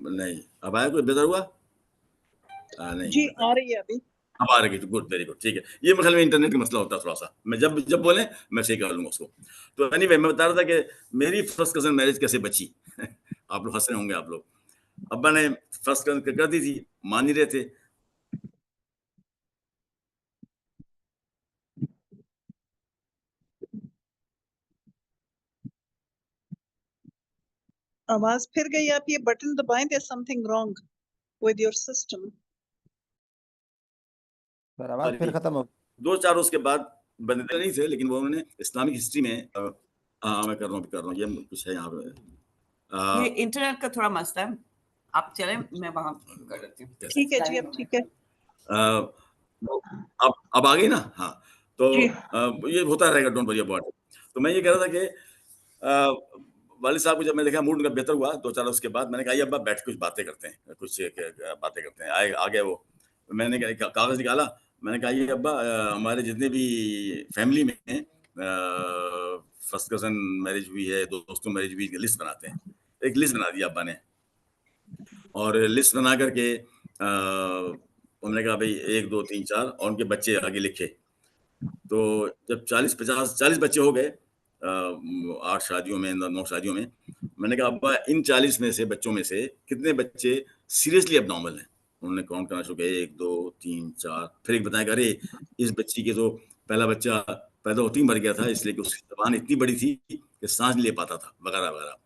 S2: नहीं, अब आया? कोई बेहतर हुआ? नहीं
S3: जी आ रही है अभी।
S2: अब आ रही, गुड, वेरी गुड, ठीक है। ये मेरे ख्याल में इंटरनेट का मसला होता है थोड़ा सा, मैं जब जब बोले मैं सही कर लूंगा उसको। तो एनीवे, मैं बता रहा था कि मेरी फर्स्ट कजन मैरिज कैसे बची आप लोग हंस रहे होंगे आप लोग। अब्बा ने फर्स्ट कजन कर दी थी, मान नहीं रहे थे।
S3: आवाज फिर गई। आप ये बटन दबाएं, there something wrong with your system.
S1: Sir आवाज फिर खत्म हो
S2: 2-4 उसके बाद बंदे नहीं थे, लेकिन वो उन्होंने इस्लामिक हिस्ट्री में हाँ मैं कर रहा हूँ, ये कुछ है यहाँ पे।
S5: ये इंटरनेट का थोड़ा मसला है, आप चलें मैं वहाँ कर लेती हूँ।
S3: ठीक है जी, अब ठीक है।
S2: अब आ गई ना? हाँ, तो
S3: जी।
S2: ये होता रहेगा, डोंट वरी अबाउट इट। तो मैं ये कह रहा था कि वालिद साहब को जब मैंने देखा मूड उनका बेहतर हुआ 2-4 उसके बाद, मैंने कहा आइए अब्बा बैठ के कुछ बातें करते हैं, कुछ बातें करते हैं। आ गए वो। मैंने कागज़ निकाला, मैंने कहा ये अब्बा हमारे जितने भी फैमिली में फर्स्ट कज़न मैरिज हुई है, दोस्तों मैरिज हुई है, लिस्ट बनाते हैं। एक लिस्ट बना दिया अब्बा ने, और लिस्ट बना करके उन्होंने कहा भाई 1, 2, 3, 4 और उनके बच्चे आगे लिखे। तो जब 40 बच्चे हो गए 8 शादियों में, 9 शादियों में, मैंने कहा अब्बा इन 40 में से बच्चों में से कितने बच्चे सीरियसली एब्नॉर्मल हैं? उन्होंने काउंट करना शुरू किया, 1, 2, 3, 4, फिर एक बताया कि अरे इस बच्ची के तो पहला बच्चा पैदा होते ही मर गया था, इसलिए कि उसकी ज़बान इतनी बड़ी थी कि सांस नहीं ले पाता था, वगैरह वगैरह।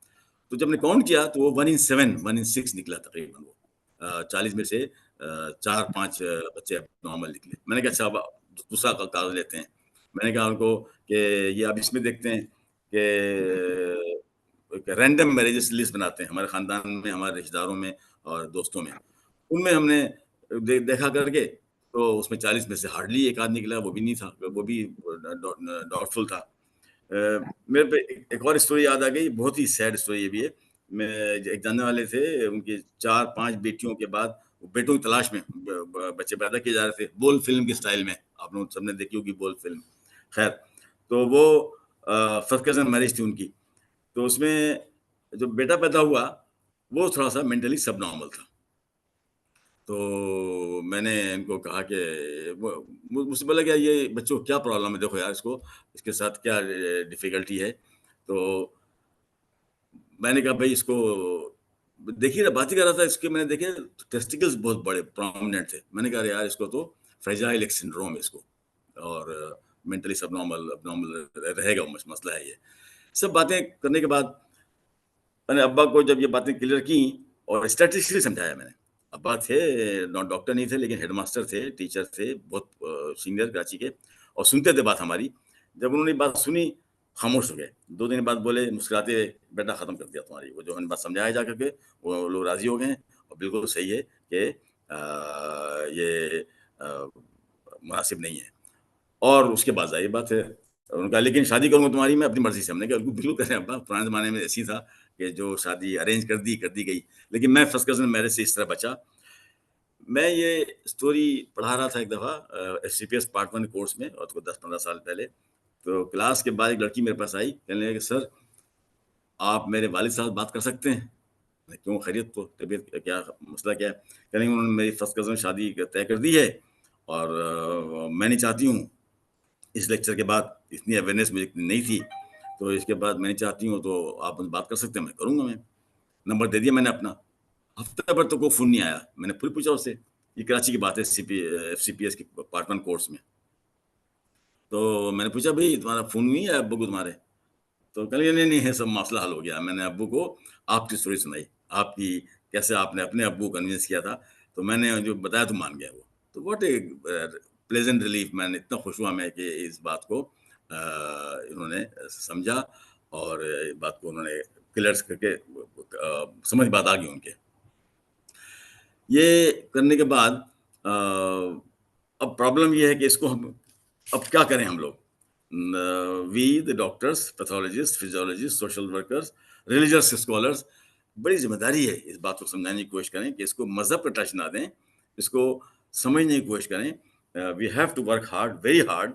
S2: तो जब मैंने काउंट किया तो वो 1 इन 7, 1 इन 6 निकला तकरीबन वो। 40 में से 4-5 बच्चे नॉर्मल निकले। मैंने कहा अच्छा अब दूसरा कागज लेते हैं। मैंने कहा उनको कि ये अब इसमें देखते हैं कि रैंडम मैरिजेस लिस्ट बनाते हैं हमारे खानदान में, हमारे रिश्तेदारों में और दोस्तों में। उनमें हमने देखा करके, तो उसमें 40 में से हार्डली एक आदमी निकला, वो भी नहीं था, वो भी डाउटफुल था। मेरे पे एक और स्टोरी याद आ गई, बहुत ही सैड स्टोरी ये भी है। मैं एक जानने वाले थे, उनकी 4-5 बेटियों के बाद बेटों की तलाश में बच्चे पैदा किए जा रहे थे, बोल फिल्म के स्टाइल में। आप लोग सबने देखी होगी बोल फिल्म। खैर, तो वो फर्स्ट कजन मैरिज थी उनकी। तो उसमें जो बेटा पैदा हुआ वो थोड़ा सा मेंटली सब नॉर्मल था। तो मैंने इनको कहा कि मुझसे बोला क्या ये बच्चों क्या प्रॉब्लम है, देखो यार इसको, इसके साथ क्या डिफिकल्टी है। तो मैंने कहा भाई इसको देखिए ना, बात ही कर रहा था इसके, मैंने देखे टेस्टिकल्स बहुत बड़े प्रोमिनेंट थे। मैंने कहा यार इसको तो फ्रेजाइल एक्स सिंड्रोम है इसको, और मेंटली सब नॉर्मल रहेगा, मसला है ये। सब बातें करने के बाद मैंने अब्बा को जब ये बातें क्लियर की और स्टैटिस्टिक्स समझाया मैंने। अब्बा थे, डॉक्टर नहीं थे लेकिन हेडमास्टर थे, टीचर थे, बहुत सीनियर कराची के, और सुनते थे बात हमारी। जब उन्होंने बात सुनी खामोश हो गए। 2 दिन बाद बोले मुस्कुराते, बेटा ख़त्म कर दिया तुम्हारी, वो जो हमने बात समझाया जा करके, वो लोग राज़ी हो गए हैं और बिल्कुल सही है कि ये मुनासिब नहीं है। और उसके बाद ज़ाहिर बात है उनका, लेकिन शादी करूँगा तुम्हारी मैं अपनी मर्ज़ी से। हमने कहा बिल्कुल करें अब्बा, पुराने ज़माने में ऐसी था कि जो शादी अरेंज कर दी गई। लेकिन मैं फर्स्ट कज़न मैरिज से इस तरह बचा। मैं ये स्टोरी पढ़ा रहा था एक दफ़ा एफसीपीएस पार्ट 1 कोर्स में, और तो 10-15 साल पहले। तो क्लास के बाद एक लड़की मेरे पास आई, कहने लगी सर आप मेरे वालिद साहब बात कर सकते हैं? मैं क्यों, खैरियत तो, तबीयत क्या, मसला क्या है? कह रही उन्होंने मेरी फर्स्ट कज़न शादी तय कर दी है, और मैं नहीं चाहती हूँ, इस लेक्चर के बाद इतनी अवेयरनेस मुझे नहीं थी, तो इसके बाद मैं नहीं चाहती हूँ, तो आप मुझसे बात कर सकते हैं? मैं करूँगा। मैं नंबर दे दिया मैंने अपना। हफ्ते भर तो कोई फ़ोन नहीं आया। मैंने फिर पूछा उससे, ये कराची की बात है, एफसीपीएस के पार्ट 1 कोर्स में। तो मैंने पूछा भाई तुम्हारा फ़ोन नहीं आया अब्बू को तुम्हारे? तो कह लगे नहीं है, सब मसला हल हो गया। मैंने अब्बू को आपकी स्टोरी सुनाई, आपकी कैसे आपने अपने अब्बू को कन्विंस किया था, तो मैंने जो बताया तो मान गया वो। तो व्हाट ए प्लेजेंट रिलीफ। मैंने इतना खुश हुआ मैं कि इस बात को इन्होंने समझा, और बात को उन्होंने क्लियर करके समझ बात आ गई उनके। ये करने के बाद अब प्रॉब्लम ये है कि इसको हम अब क्या करें हम लोग? We the doctors, pathologists, physiologists, social workers, religious scholars, बड़ी जिम्मेदारी है इस बात को समझाने की कोशिश करें कि इसको मजहब का टच ना दें, इसको समझने की कोशिश करें। We have to work hard, very hard,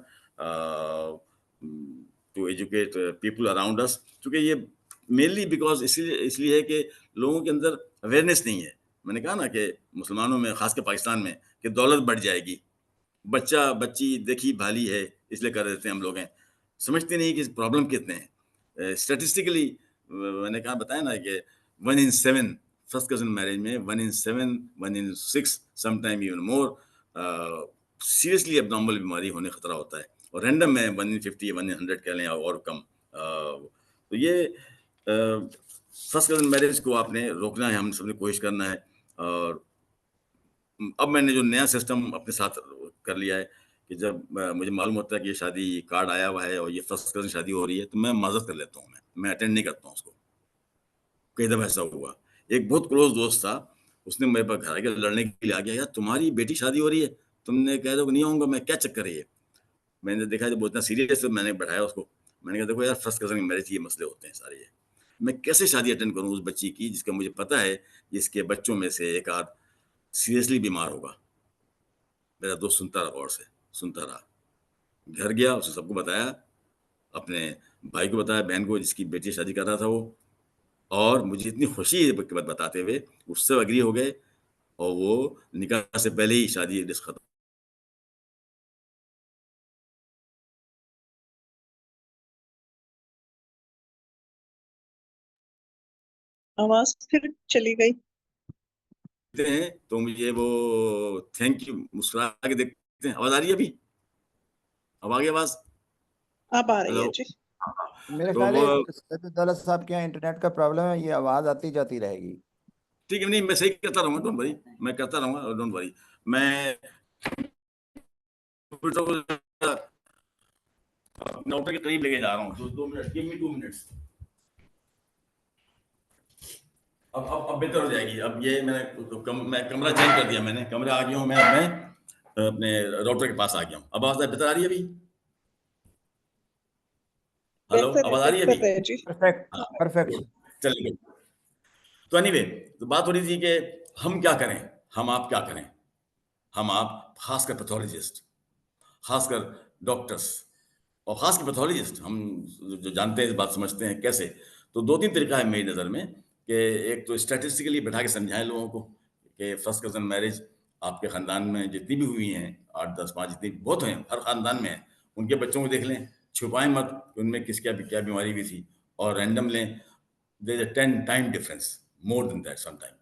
S2: to educate people around us. क्योंकि ये मेनली बिकॉज इसलिए है कि लोगों के अंदर अवेयरनेस नहीं है। मैंने कहा ना कि मुसलमानों में, खासकर पाकिस्तान में, कि दौलत बढ़ जाएगी, बच्चा बच्ची देखी भाली है, इसलिए कर देते हैं हम लोग हैं, समझते नहीं कि प्रॉब्लम कितने हैं। स्टैटिस्टिकली मैंने कहा बताया ना कि 1 इन 7 फर्स्ट कजन मैरिज में, 1 इन 7, 1 इन 6, sometime even more seriously abnormal बीमारी होने का खतरा होता है। और रैंडम में 1 इन 50, 1 इन 100 कह लें और कम। तो ये फर्स्ट कजन मैरिज को आपने रोकना है, हम सबने कोशिश करना है। और अब मैंने जो नया सिस्टम अपने साथ कर लिया है कि जब मुझे मालूम होता है कि ये शादी कार्ड आया हुआ है और ये फर्स्ट कजन शादी हो रही है, तो मैं माजरत कर लेता हूँ, मैं अटेंड नहीं करता हूँ उसको। कई दफ़ा ऐसा हुआ। एक बहुत क्लोज दोस्त था, उसने मेरे पास घर आके लड़ने के लिए आ गया, यार तुम्हारी बेटी शादी हो रही है, तुमने कह दो कि नहीं आऊंगा मैं, क्या चक्कर है ये। मैंने देखा जब वो इतना सीरियस है, मैंने बैठाया उसको, मैंने कहा देखो यार फर्स्ट कजन की मैरिज ये मसले होते हैं सारे, ये मैं कैसे शादी अटेंड करूं उस बच्ची की जिसका मुझे पता है जिसके बच्चों में से एक आध सीरियसली बीमार होगा। मेरा दोस्त सुनता रहा, गौर से सुनता रहा, घर गया, उसे सबको बताया, अपने भाई को बताया, बहन को जिसकी बेटी शादी कर रहा था वो, और मुझे इतनी खुशी है के बाद बताते हुए, उससे अग्री हो गए और वो निकाह से पहले ही शादी खत्म।
S3: आवाज फिर चली गई।
S2: हैं तो मुझे वो थैंक यू मुस्कुरा के देखते हैं। आवाज आ रही है अभी? अब आ गई आवाज?
S3: अब आ रही है
S2: हेलो।
S3: जी।
S1: मेरे
S2: तो
S1: ख्याल
S2: वो
S1: है दौलत साहब के यहाँ इंटरनेट का प्रॉब्लम है, ये आवाज आती जाती रहेगी।
S2: ठीक है, नहीं मैं सही करता रहूंगा, डोंट वरी, मैं करता रहूंगा, डोंट वरी। मैं नोट के करीब लेके जा रहा हूँ, 2 मिनट, गिव मी 2 मिनट्स। अब बेहतर हो जाएगी। अब ये मैं कमरा चेंज कर दिया, मैंने कमरे आ गया हूँ, मैं अपने राउटर के पास आ गया हूँ। अब आवाज बेहतर आ रही है अभी? हेलो, आवाज आ रही है अभी?
S3: बेहतर है जी।
S1: परफेक्ट
S2: हाँ,
S1: परफेक्ट।
S2: चलिए। तो एनीवे, तो बात हो रही थी कि हम क्या करें, हम आप क्या करें, हम आप खासकर पैथोलॉजिस्ट, खासकर डॉक्टर्स और खासकर पैथोलॉजिस्ट, हम जो जानते हैं इस बात समझते हैं कैसे। तो 2-3 तरीका है मेरी नज़र में कि एक तो स्टैटिस्टिकली बैठा के समझाएं लोगों को कि फर्स्ट कजन मैरिज आपके ख़ानदान में जितनी भी हुई हैं, 8, 10, 5 जितनी बहुत हैं, हर ख़ानदान में हैं, उनके बच्चों को देख लें, छुपाएं मत कि उनमें क्या बीमारी हुई थी, और रैंडम लें। There is a 10 time difference, more than that some time.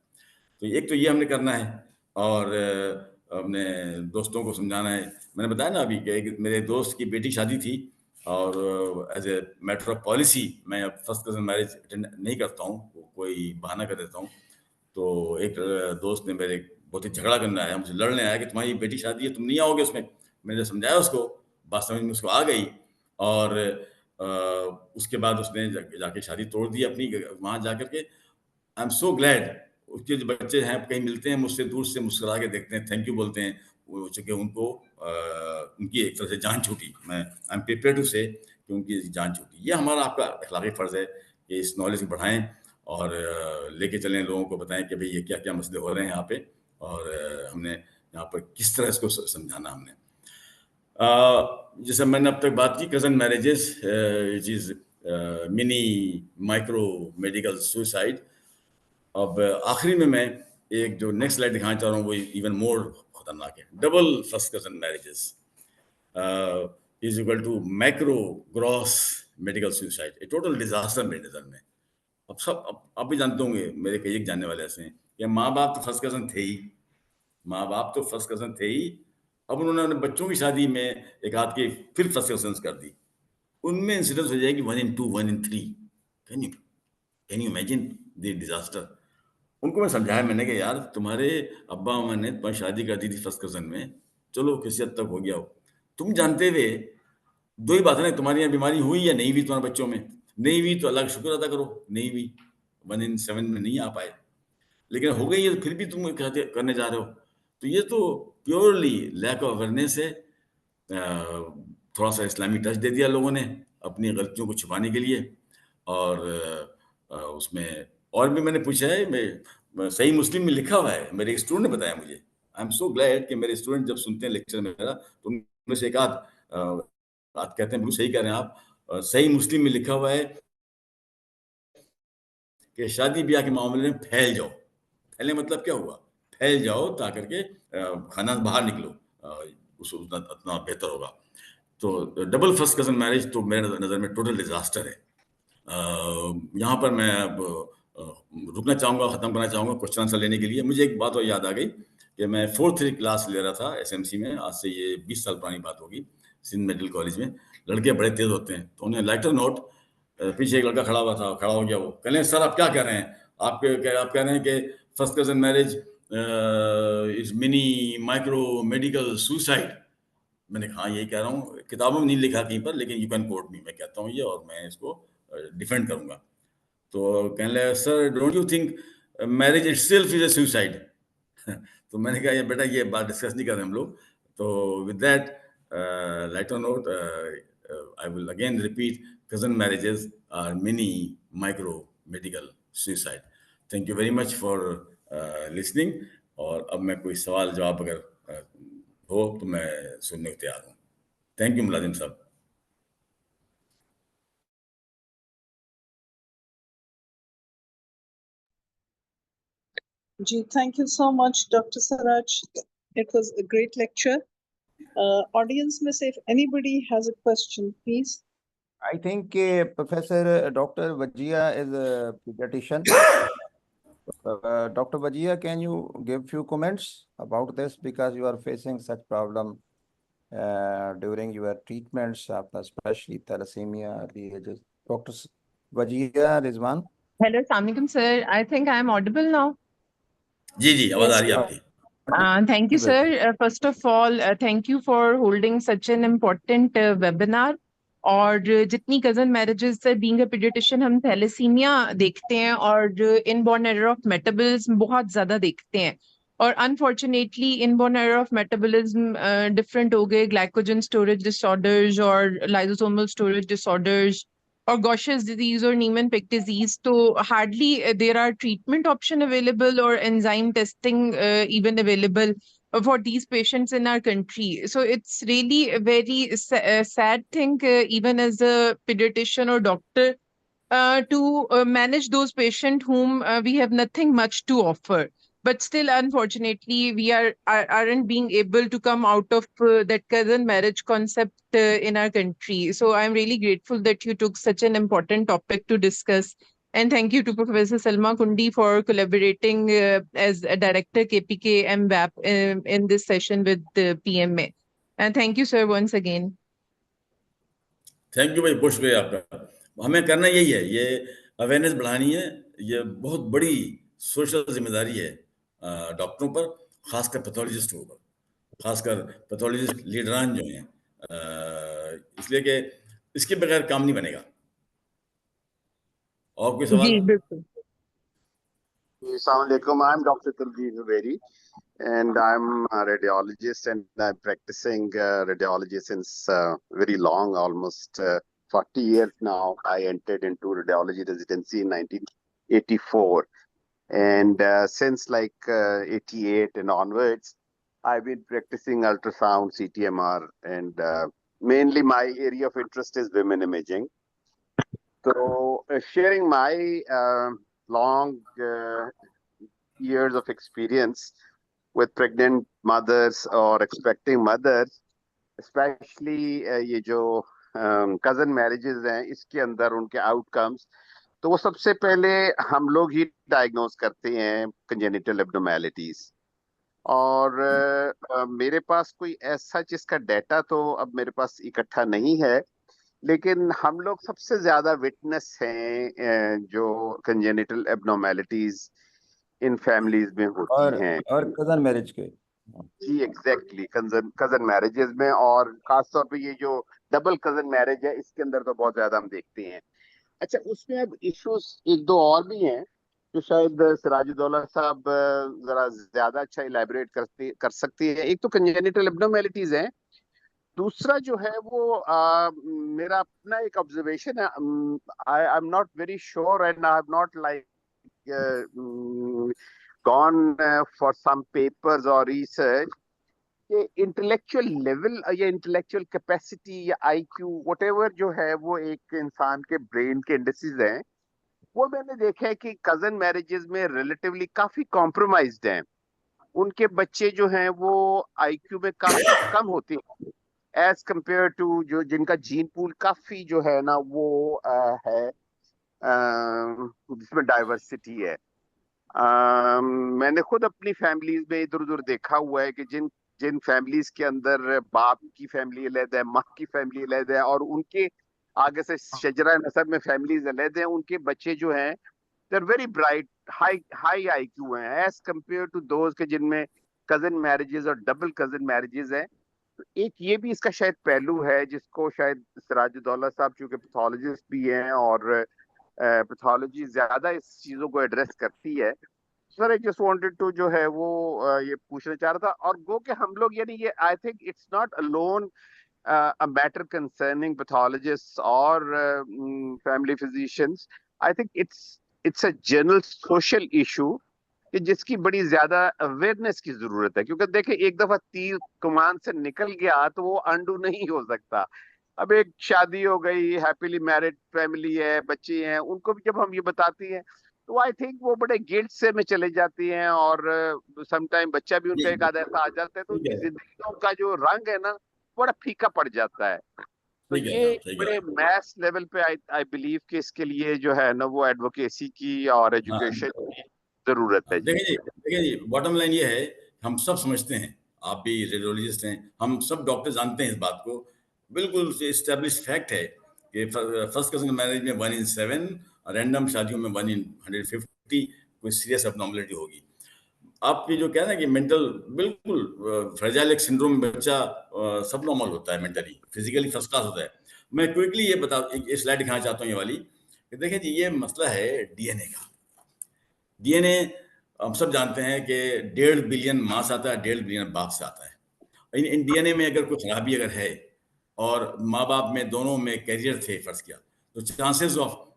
S2: तो एक तो ये हमने करना है, और अपने दोस्तों को समझाना है। मैंने बताया ना अभी कि एक मेरे दोस्त की बेटी शादी थी, और as a matter of policy मैं अब फर्स्ट कजन मैरिज अटेंड नहीं करता हूँ, कोई बहाना कर देता हूँ। तो एक दोस्त ने मेरे बहुत ही झगड़ा करने आया, मुझे लड़ने आया कि तुम्हारी बेटी शादी है, तुम नहीं आओगे उसमें। मैंने समझाया उसको, बात समझ में उसको आ गई, और उसके बाद उसने जाके शादी तोड़ दी अपनी वहाँ जा करके। I am so glad. उसके जो बच्चे हैं कहीं मिलते हैं मुझसे, दूर से मुस्कुरा के देखते हैं, थैंक यू बोलते हैं, वो चूँकि उनको उनकी एक तरह से जान छूटी। मैं I am prepared to say कि उनकी जान छूटी। ये हमारा आपका अखलाकी फ़र्ज़ है कि इस नॉलेज को बढ़ाएँ और लेके चलें, लोगों को बताएं कि भाई ये क्या-क्या मसले हो रहे हैं यहाँ पे, और हमने यहाँ पर किस तरह इसको समझाना हमने। जैसे मैंने अब तक बात की cousin marriages, it is mini micro medical suicide. अब आखिरी में मैं एक जो नेक्स्ट स्लाइड दिखाना चाह रहा हूँ वो इवन मोर खतरनाक है। Double first cousin marriages is equal to macro gross medical suicide, a total disaster मेरे नज़र में। अब आप भी जानते होंगे, मेरे कई एक जानने वाले ऐसे हैं कि माँ बाप तो फर्स्ट कजन थे ही, माँ बाप तो फर्स्ट कजन थे ही, अब उन्होंने अपने बच्चों की शादी में एक आध की फिर फर्स्ट कजन कर दी, उनमें इंसिडेंस हो जाएगी 1 in 2, 1 in 3। Can you imagine the disaster. उनको मैं समझाया मैंने कि यार तुम्हारे अब्बा अम्मा ने तुम्हारी शादी कर दी थी फर्स्ट कजन में, चलो किसी हद तक हो गया हो, तुम जानते हुए दो ही बात है ना, तुम्हारी यहाँ बीमारी हुई या नहीं हुई तुम्हारे बच्चों में, नहीं हुई तो अल्लाह का शुक्र अदा करो, नहीं हुई 1 in 7 में नहीं आ पाए, लेकिन हो गई है फिर भी तुम करने जा रहे हो। तो ये तो प्योरली लैक ऑफ अवेयरनेस है। थोड़ा सा इस्लामी टच दे दिया लोगों ने अपनी गलतियों को छुपाने के लिए, और उसमें और भी मैंने पूछा है, सही मुस्लिम में लिखा हुआ है, मेरे एक स्टूडेंट ने बताया मुझे। आई एम सो ग्लैड कि मेरे स्टूडेंट जब सुनते हैं लेक्चर मेरा तो उनमें से एक आध बात कहते हैं बिल्कुल सही कह रहे हैं आप। सही मुस्लिम में लिखा हुआ है कि शादी ब्याह के मामले में फैल जाओ। फैलने मतलब क्या हुआ? फैल जाओ ताकर के खाना बाहर निकलो, उतना बेहतर होगा। तो डबल फर्स्ट कजन मैरिज तो मेरे नज़र में टोटल डिजास्टर है। यहाँ पर मैं अब रुकना चाहूँगा, ख़त्म करना चाहूँगा क्वेश्चन आंसर लेने के लिए। मुझे एक बात और याद आ गई कि मैं 4th क्लास ले रहा था एसएमसी में, आज से ये 20 साल पुरानी बात होगी, सिंध मेडिकल कॉलेज में। लड़के बड़े तेज़ होते हैं, तो उन्हें लाइटर नोट, पीछे एक लड़का खड़ा हुआ था, खड़ा हो गया, वो कह रहे हैं सर आप क्या कह रहे हैं, आप कह रहे हैं कि first cousin marriage is mini micro medical suicide. मैंने कहा हाँ यही कह रहा हूँ, किताबों में नहीं लिखा कहीं पर, लेकिन यू कैन कोट मी, मैं कहता हूँ ये और मैं इसको डिफेंड करूंगा। तो कहने लगा sir don't you think marriage itself is a suicide. तो मैंने कहा ये बेटा ये बात डिस्कस नहीं कर रहे हम लोग, So with that lighter note, I will again repeat, cousin marriages are mini micro medical suicide. Thank you very much for listening. और अब मैं कोई सवाल जवाब अगर हो तो मैं सुनने को तैयार हूँ. थैंक यू मुलाजिम साहब.
S3: Ji, thank you so much, Dr. Siraj. It was a great lecture. Audience में से if anybody has a question, please.
S1: I think Professor Dr. Vajia is a pediatrician. Dr. Vajia, can you give few comments about this, because you are facing such problem during your treatments, especially thalassemia early ages. Dr. Vajia Rizwan.
S7: Hello, Assalamualaikum, sir. I think I am audible now.
S2: जी जी आवाज आ रही है आपकी.
S7: Thank you, sir. First of all, thank you for holding such an important webinar. और जितनी cousin marriages से being a paediatrician हम thalassaemia देखते हैं और इनबॉर्न एरर ऑफ मेटाबॉलिज्म बहुत ज्यादा देखते हैं. और unfortunately inborn error of metabolism different हो गए, ग्लाइकोजन स्टोरेज डिसऑर्डर्स और lysosomal storage disorders or Gaucher's disease or Niemann-Pick disease. So hardly there are treatment option available or enzyme testing even available for these patients in our country. So it's really a very sad thing, even as a pediatrician or doctor, to manage those patients whom we have nothing much to offer. But still, unfortunately, we aren't being able to come out of that cousin marriage concept in our country. So I'm really grateful that you took such an important topic to discuss. And thank you to Professor Salma Kundi for collaborating as a director KPK MWAP in this session with the PMA. And thank you, sir, once again.
S2: Thank you भाई, बहुत शुक्रिया आपका. हमें करना यही है, ये awareness बढ़ानी है. ये बहुत बड़ी सोशल जिम्मेदारी है डॉक्टरों पर, खासकर पैथोलॉजिस्टों पर, खासकर पैथोलॉजिस्ट लीडरान जो हैं, इसलिए कि इसके बगैर काम नहीं बनेगा. और कोई सवाल?
S7: जी बिल्कुल.
S8: Assalamu alaikum. I'm Dr. Talveer Zaveri, and I'm a radiologist, and I'm practicing radiology since very long, almost 40 years now. I entered into radiology residency in 1984, and since like 88 and onwards, I've been practicing ultrasound, CTMR, and mainly my area of interest is women imaging. So sharing my long years of experience with pregnant mothers or expecting mothers, especially ये जो cousin marriages हैं, इसके अंदर उनके outcomes, तो वो सबसे पहले हम लोग ही diagnose करते हैं congenital abnormalities. और मेरे पास कोई ऐसा जिसका डेटा तो अब मेरे पास इकट्ठा नहीं है, लेकिन हम लोग सबसे ज्यादा विटनेस हैं जो कंजेनिटल एब्नॉर्मेलिटीज इन फैमिलीज में होती हैं.
S1: और कजन मैरिज के.
S8: जी एग्जैक्टली, कजन मैरिजेस में, और खासतौर पे ये जो डबल कजन मैरिज है इसके अंदर तो बहुत ज्यादा हम देखते हैं. अच्छा, उसमें अब इश्यूज एक दो और भी हैं जो शायद सिराजुद्दौला साहब जरा ज्यादा अच्छा इलैबोरेट कर सकती है. एक तो कंजेनिटल एब्नॉर्मेलिटीज हैं, दूसरा जो है वो मेरा अपना एक ऑब्जर्वेशन है. I am not very sure and I have not like gone for some papers और रिसर्च कि इंटेलेक्चुअल लेवल या इंटेलेक्चुअल कैपेसिटी या आईक्यू व्हाटएवर जो है वो एक इंसान के ब्रेन के इंडिसेस हैं, वो मैंने देखा है कि कजन मैरिजेस में रिलेटिवली काफी कॉम्प्रोमाइज्ड हैं. उनके बच्चे जो हैं वो आईक्यू में काफी कम होते हैं एज कंपेयर टू जो जिनका जीन पूल काफी जो है ना वो है जिसमें डाइवर्सिटी है. मैंने खुद अपनी फैमिलीज में इधर उधर देखा हुआ है कि जिन फैमिलीज के अंदर बाप की फैमिली अलग है, माँ की फैमिली अलग है, और उनके आगे से शजरा नसब में फैमिलीज अलग हैं, उनके बच्चे जो हैं they are very bright, high IQ हैं एज कंपेयर टू दोज के जिनमें कजन मैरिजेस और डबल कजन मैरिजेस हैं. तो एक ये भी इसका शायद पहलू है जिसको शायद सिराजुद्दौला साहब चूंकि पैथोलॉजिस्ट भी हैं और पैथोलॉजी ज्यादा इस चीजों को एड्रेस करती है, sir I just wanted to जो है वो ये पूछना चाह रहा था, और गो कि हम लोग यानी ये I think it's not alone a matter concerning pathologists or family physicians. I think it's a general social issue कि जिसकी बड़ी ज्यादा अवेयरनेस की जरूरत है, क्योंकि देखिए एक दफा तीर कमान से निकल गया तो वो अंडू नहीं हो सकता। अब एक शादी हो गई, हैप्पीली मैरिड फैमिली है, बच्चे हैं, उनको भी जब हम ये बताती हैं तो आई थिंक वो बड़े गिल्ट से में चले जाती हैं, और समटाइम बच्चा भी उनका एक आधा ऐसा आ जाता है, तो उनकी जिंदगी का उनका जो रंग है ना बड़ा फीका पड़ जाता है। तो ये बड़े मैस लेवल पे आई बिलीव कि इसके लिए जो है ना वो एडवोकेसी की और एजुकेशन की जरूरत है।
S2: देखिए जी, बॉटम लाइन ये है, हम सब समझते हैं, आप भी रेडियोलॉजिस्ट हैं, हम सब डॉक्टर जानते हैं इस बात को, बिल्कुल एस्टेब्लिश फैक्ट है कि फर्स्ट कजन मैरिज में 1 in 7, रैंडम शादियों में 1 in 150 कोई सीरियस एब्नॉर्मलिटी होगी। आपकी जो कहना है कि मेंटल बिल्कुल फ्रेजाइल एक सिंड्रोम में बच्चा सब नॉर्मल होता है, मेंटली फिजिकली फर्स्ट क्लास होता है। मैं क्विकली ये बता एक स्लाइड दिखाना चाहता हूँ ये वाली, कि देखिए जी ये मसला है डीएनए का। डीएनए हम सब जानते हैं कि 1.5 बिलियन माँ से आता है, 1.5 बिलियन बाप से आता है। इन डीएनए में अगर कोई खराबी अगर है और माँ बाप में दोनों में कैरियर थे फर्ज किया, तो चांसेस ऑफ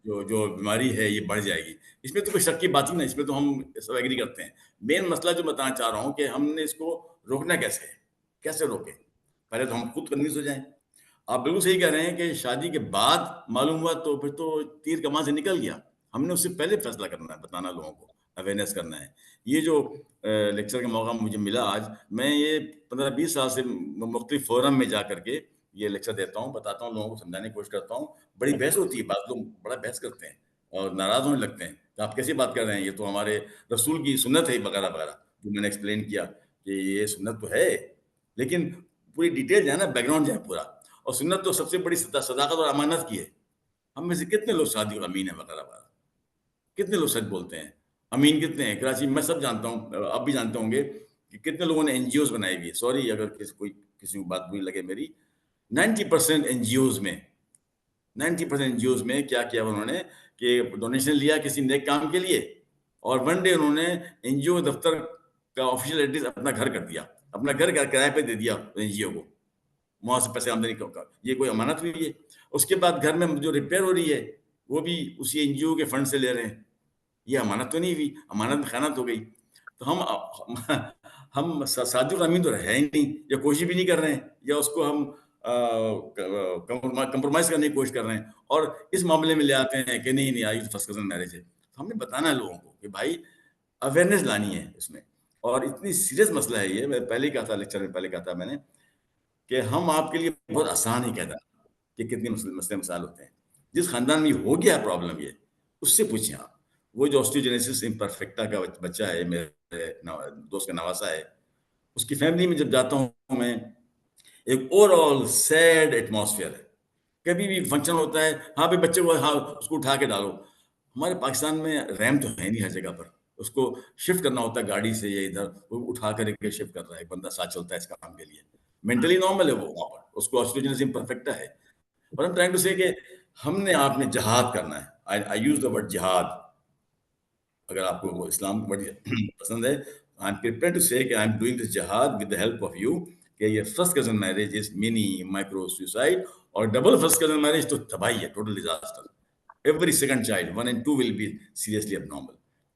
S2: जो बीमारी है ये बढ़ जाएगी। इसमें तो कोई शक की बात ही नहीं, इसमें तो हम सब एग्री करते हैं। मेन मसला जो बताना चाह रहा हूँ कि हमने इसको रोकना कैसे है, कैसे रोके, पहले तो हम खुद कन्विंस हो जाएं। आप बिल्कुल सही कह रहे हैं कि शादी के बाद मालूम हुआ तो फिर तो तीर कमान से निकल गया। हमने उससे पहले फैसला करना है, बताना लोगों को, अवेयरनेस करना है। ये जो लेक्चर का मौका मुझे मिला आज, मैं ये 15-20 साल से मुख्तलिफ फोरम में जा करके ये लेक्चर देता हूँ, बताता हूँ, लोगों को समझाने की कोशिश करता हूँ। बड़ी बहस होती है, बात लोग बड़ा बहस करते हैं और नाराज होने लगते हैं कि आप कैसी बात कर रहे हैं, ये तो हमारे रसूल की सुन्नत है वगैरह वगैरह, जो मैंने एक्सप्लेन किया कि ये सुन्नत तो है, लेकिन पूरी डिटेल जाए ना, बैकग्राउंड जाए पूरा। और सुन्नत तो सबसे बड़ी सदाकत और अमानत की है। हम में से कितने लोग शादी का अमीन है वगैरह वगैरह, कितने लोग सच बोलते हैं, अमीन कितने हैं कराची में, मैं सब जानता हूँ, आप भी जानते होंगे कि कितने लोगों ने एनजीओज बनाई हुई है। सॉरी अगर किसी को बात बुरी लगे मेरी, 90% एनजीओज में 90% एनजीओज में क्या किया उन्होंने कि डोनेशन लिया किसी नेक काम के लिए, और वन डे उन्होंने एनजीओ दफ्तर का ऑफिशियल एड्रेस अपना घर कर दिया, अपना घर किराए पे दे दिया एनजीओ को, वहां से पैसे आमदनी का। ये कोई अमानत हुई है? उसके बाद घर में जो रिपेयर हो रही है वो भी उसी एनजीओ के फंड से ले रहे हैं। ये अमानत तो नहीं हुई, अमानत में खयानत हो गई। तो हम साजिद अमीन तो है ही नहीं, या कोशिश भी नहीं कर रहे हैं, या उसको हम कंप्रोमाइज करने की कोशिश कर रहे हैं, और इस मामले में ले आते हैं कि नहीं आई तो फर्स्ट कजन मैरिज है। तो हमने बताना है लोगों को कि भाई अवेयरनेस लानी है इसमें, और इतनी सीरियस मसला है ये। मैं पहले ही कहा था, लेक्चर में पहले कहा था मैंने, कि हम आपके लिए बहुत आसान ही कहता कि कितने मसले मसाल होते हैं। जिस खानदान में हो गया प्रॉब्लम ये, उससे पूछिए आप। वो जो ऑस्टियोजेनेसिस इम्परफेक्टा का बच्चा है, मेरे दोस्त का नवासा है, उसकी फैमिली में जब जाता हूँ मैं, एक ओवरऑल सैड एटमॉस्फेयर है। कभी भी फंक्शन होता है, हाँ भाई बच्चे को, हाँ उसको उठा के डालो। हमारे पाकिस्तान में रैम तो है नहीं हर जगह पर, उसको शिफ्ट करना होता है गाड़ी से, या इधर वो उठा करके शिफ्ट कर रहा है, एक बंदा साथ चलता है इस काम के लिए। मेंटली नॉर्मल है वो वहाँ पर, उसको ऑस्टियोजेनेसिस इम्परफेक्टा है। और हम ट्राइंग टू से कि हमने आपने जहाद करना है। आई यूज द वर्ड जिहाद, अगर आपको वो इस्लाम वर्ड पसंद है, I M prepared to say कि आई एम डूइंग दिस जिहाद with the help of you, कि ये first cousin marriage is mini micro suicide, और डबल फर्स्ट कजन मैरिज तो तबाही है, total disaster. Every second child 1 and 2 will be seriously abnormal.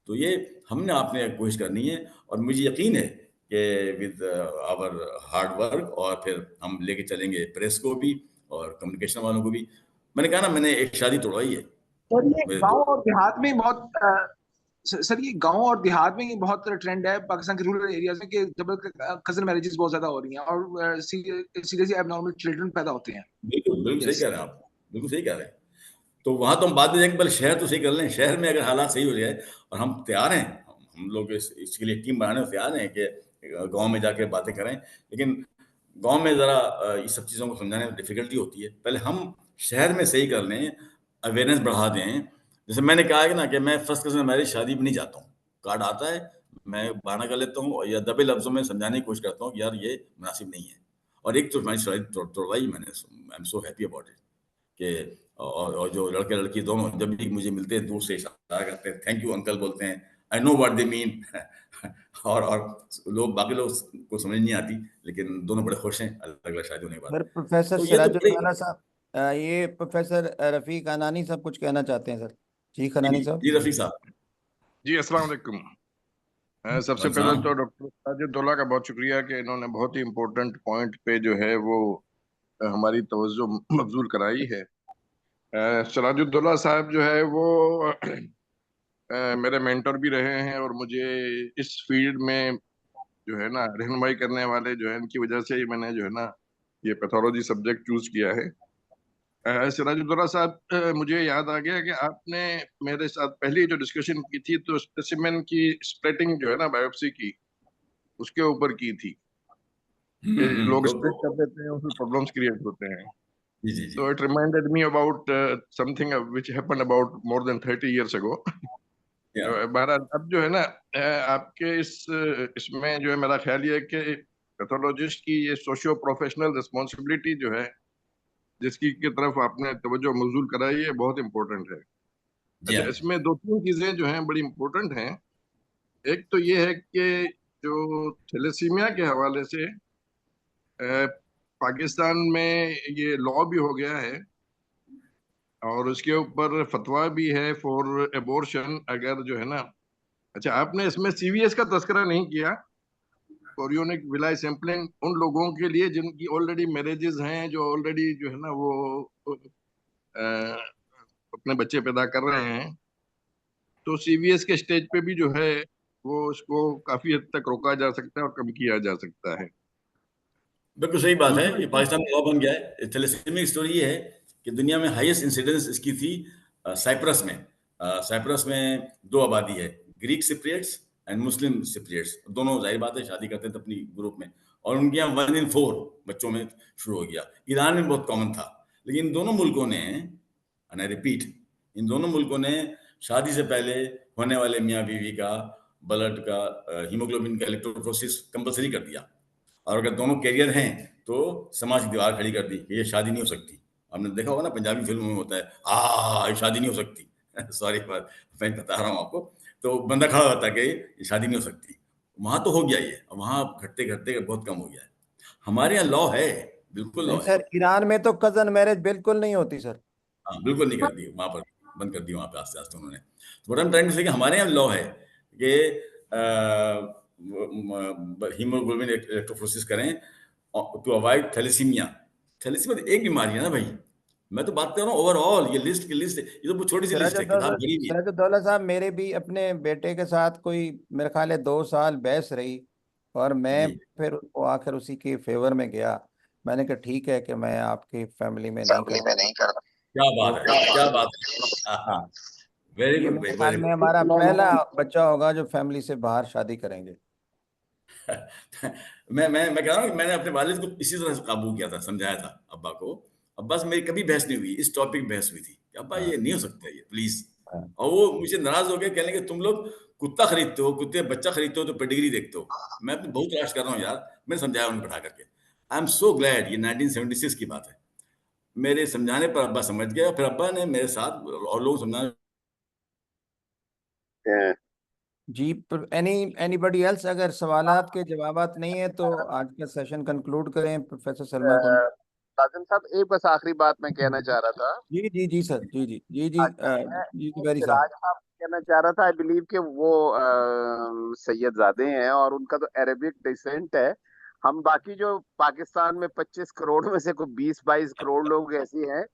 S2: तो ये हमने आपने कोशिश करनी है, और मुझे यकीन है कि विद आवर हार्ड वर्क, और फिर हम लेके चलेंगे प्रेस को भी और कम्युनिकेशन वालों को भी। मैंने कहा ना, मैंने एक शादी तोड़वाई है।
S9: और ये गांव और देहात में बहुत सर, ये गांव और देहात में ये बहुत ट्रेंड है पाकिस्तान के रूरल एरियाज में कि डबल कजन मैरिजेस बहुत ज्यादा हो रही हैं, और सीरियसली एबनॉर्मल चिल्ड्रन पैदा होते हैं।
S2: बिल्कुल बिल्कुल सही कह रहे हैं आप, बिल्कुल सही कह रहे हैं। तो वहां तो हम बाद में जाएंगे, पहले शहर तो सही कर लें। शहर में अगर हालात सही हो जाए, और हम तैयार हैं, हम लोग इसके लिए टीम बनाने को तैयार हैं कि गांव में जाके बातें करें, लेकिन गांव में जरा इस सब चीज़ों को समझाने में डिफिकल्टी होती है। पहले हम शहर में सही कर लें, अवेयरनेस बढ़ा दें। जैसे मैंने कहा है ना कि मैं फर्स्ट कजन मैरिज शादी में नहीं जाता हूँ, कार्ड आता है मैं बहाना कर लेता हूँ, या दबे लफ्जों में समझाने की कोशिश करता हूँ कि यार ये मुनासिब नहीं है। और एक तो हमारी शादी तोड़वाई मैंने, I am so happy about it, कि और जो लड़के लड़की दोनों जब भी मुझे मिलते हैं दूर से इशारा करते हैं, थैंक यू अंकल बोलते हैं, I know what they mean. और लोग बाकी लोग को समझ नहीं आती, लेकिन दोनों बड़े खुश हैं अलग अलग शादी होने के बाद।
S1: सर प्रोफेसर
S2: तो ये तो बड़े
S1: सिराजुद्दौला साहब, ये प्रोफेसर रफीक अनानी साहब कुछ कहना चाहते हैं सर। जी खनानी साहब।
S2: जी रफीक साहब।
S10: जी अस्सलाम वालेकुम। सबसे
S2: वालेकुम
S10: पहले
S2: सलाम।
S10: तो डॉक्टर सिराजुद्दौला का बहुत शुक्रिया कि इन्होंने बहुत ही इम्पोर्टेंट पॉइंट पे जो है वो हमारी तवज्जो मबजूल कराई है। सिराजुद्दौला साहब जो है वो मेरे मेंटर भी रहे हैं और मुझे इस फील्ड में जो है ना रहनुमाई करने वाले जो है इनकी वजह से ही मैंने जो है ना ये पैथोलॉजी सब्जेक्ट चूज किया है। सिराजुद्दौला साहब, मुझे याद आ गया कि आपने मेरे साथ पहले जो डिस्कशन की थी तो स्पेसिमेन की स्प्लिटिंग जो है ना बायोप्सी की उसके ऊपर की थी कि लोग स्प्लिट कर देते हैं उसमें प्रॉब्लम्स क्रिएट होते हैं।
S2: जी जी जी।
S10: So it reminded me about something which happened about more than 30 years ago. बहरहाल अब जो है ना आपके इसमें जो है मेरा ख्याल ये है कि पैथोलॉजिस्ट की ये सोशियो प्रोफेशनल रिस्पॉन्सिबिलिटी जो है जिसकी की तरफ आपने तवज्जो मबजूल कराई है बहुत इम्पोर्टेंट है। अच्छा, इसमें दो तीन चीजें जो हैं बड़ी इम्पोर्टेंट हैं। एक तो ये है कि जो थैलेसीमिया के हवाले से पाकिस्तान में ये लॉ भी हो गया है और उसके ऊपर फतवा भी है फॉर एबॉर्शन अगर जो है ना। अच्छा, आपने इसमें सीवीएस का तस्करा नहीं किया, कोरियोनिक विलाई सैंपलिंग उन लोगों के लिए जिनकी ऑलरेडी मैरिजेस हैं, जो ऑलरेडी जो है ना वो अपने बच्चे पैदा कर रहे हैं, तो सीवीएस के स्टेज पे भी जो है वो उसको काफी हद तक रोका जा सकता है और कम किया जा सकता है।
S2: बिल्कुल सही बात है, ये पाकिस्तान में लॉ बन गया है। थैलेसीमिया की स्टोरी ये है कि दुनिया में हाईएस्ट इंसिडेंस इसकी थी साइप्रस में। साइप्रस में दो आबादी है, ग्रीक सिप्रियट्स एंड मुस्लिम सिप्रियट्स। दोनों जाहिर बात है शादी करते थे अपनी ग्रुप में, और उनके यहाँ 1 in 4 बच्चों में शुरू हो गया। ईरान में बहुत कॉमन था, लेकिन इन दोनों मुल्कों ने, एंड आई रिपीट, इन दोनों मुल्कों ने शादी से पहले होने वाले मियाँ बीवी का ब्लड का हीमोग्लोबिन का इलेक्ट्रोफोरेसिस कंपलसरी कर दिया। और अगर दोनों कैरियर हैं तो समाज की दीवार खड़ी कर दी कि ये शादी नहीं हो सकती। हमने देखा होगा ना पंजाबी फिल्मों में होता है, ये शादी नहीं हो सकती। सॉरी मैं बता रहा हूँ आपको, तो बंदा खड़ा होता है कि ये शादी नहीं हो सकती। वहां तो हो गया ये, वहां घटते घटते बहुत कम हो गया है। हमारे यहाँ लॉ है, बिल्कुल लॉ
S1: नहीं
S2: है।
S1: सर, ईरान में तो कजन मैरिज बिल्कुल नहीं होती सर।
S2: हाँ, बिल्कुल नहीं करती, वहां पर बंद कर दी वहां पे आस्ते आस्ते उन्होंने। What I am trying to say कि हमारे यहाँ लॉ है कि हीमोग्लोबिन इलेक्ट्रोफोरेसिस करें टू अवॉइड थैलेसीमिया। थैलेसीमिया तो एक बीमारी है ना भाई, मैं तो बात कर रहा हूँ ओवरऑल। ये लिस्ट की लिस्ट है, ये तो बहुत छोटी सी लिस्ट है, किताब बड़ी भी है।
S1: सिराजुद्दौला साहब, मेरे भी अपने बेटे के साथ कोई मेरे ख्याल है 2 साल बहस रही, और मैं
S2: जी।
S1: फिर वो आखिर उसी के फेवर में गया। मैंने कहा ठीक है कि मैं आपकी फैमिली में नहीं कर।
S2: क्या बात है, क्या बात है।
S1: हाँ,
S2: वेरी
S1: ये
S2: गुड
S1: मेरे
S2: भाई,
S1: ख्याल
S2: वेरी
S1: में
S2: गुड।
S1: हमारा पहला बच्चा होगा जो फैमिली से बाहर शादी करेंगे।
S2: मैं कह रहा हूँ, मैंने अपने वालिद को इसी तरह से काबू किया था, समझाया था अब्बा को। अब्बा से मेरी कभी बहस नहीं हुई, इस टॉपिक बहस हुई थी कि अब्बा ये नहीं हो सकता ये प्लीज। और वो मुझे नाराज हो गए, कहने के तुम लोग कुत्ता खरीदते हो, कुत्ते बच्चा खरीदते हो तो पेडिग्री देखते हो। मैं अपनी बहुत तलाश कर रहा हूँ यार। मैंने समझाया उन्हें बैठा करके। आई एम सो ग्लैड, ये 1976 की बात है। मेरे समझाने पर अब्बा समझ गया, फिर अब्बा ने मेरे साथ और लोग समझाने।
S1: जी, एनीबडी एल्स, अगर सवालात के जवाबात नहीं है तो आज का सेशन कंक्लूड करें प्रोफेसर सलमा को।
S8: साजन साहब, एक बस आखिरी बात मैं कहना चाह रहा था।
S1: जी जी जी सर, जी जी जी जी जी वेरी
S8: सिराज
S1: साहब।
S8: साहब कहना चाह रहा था, आई बिलीव कि वो सैयदजादे हैं और उनका तो अरेबिक डिसेंट है। हम बाकी जो पाकिस्तान में 25 करोड़ में से कोई 20-22 करोड़ लोग ऐसे हैं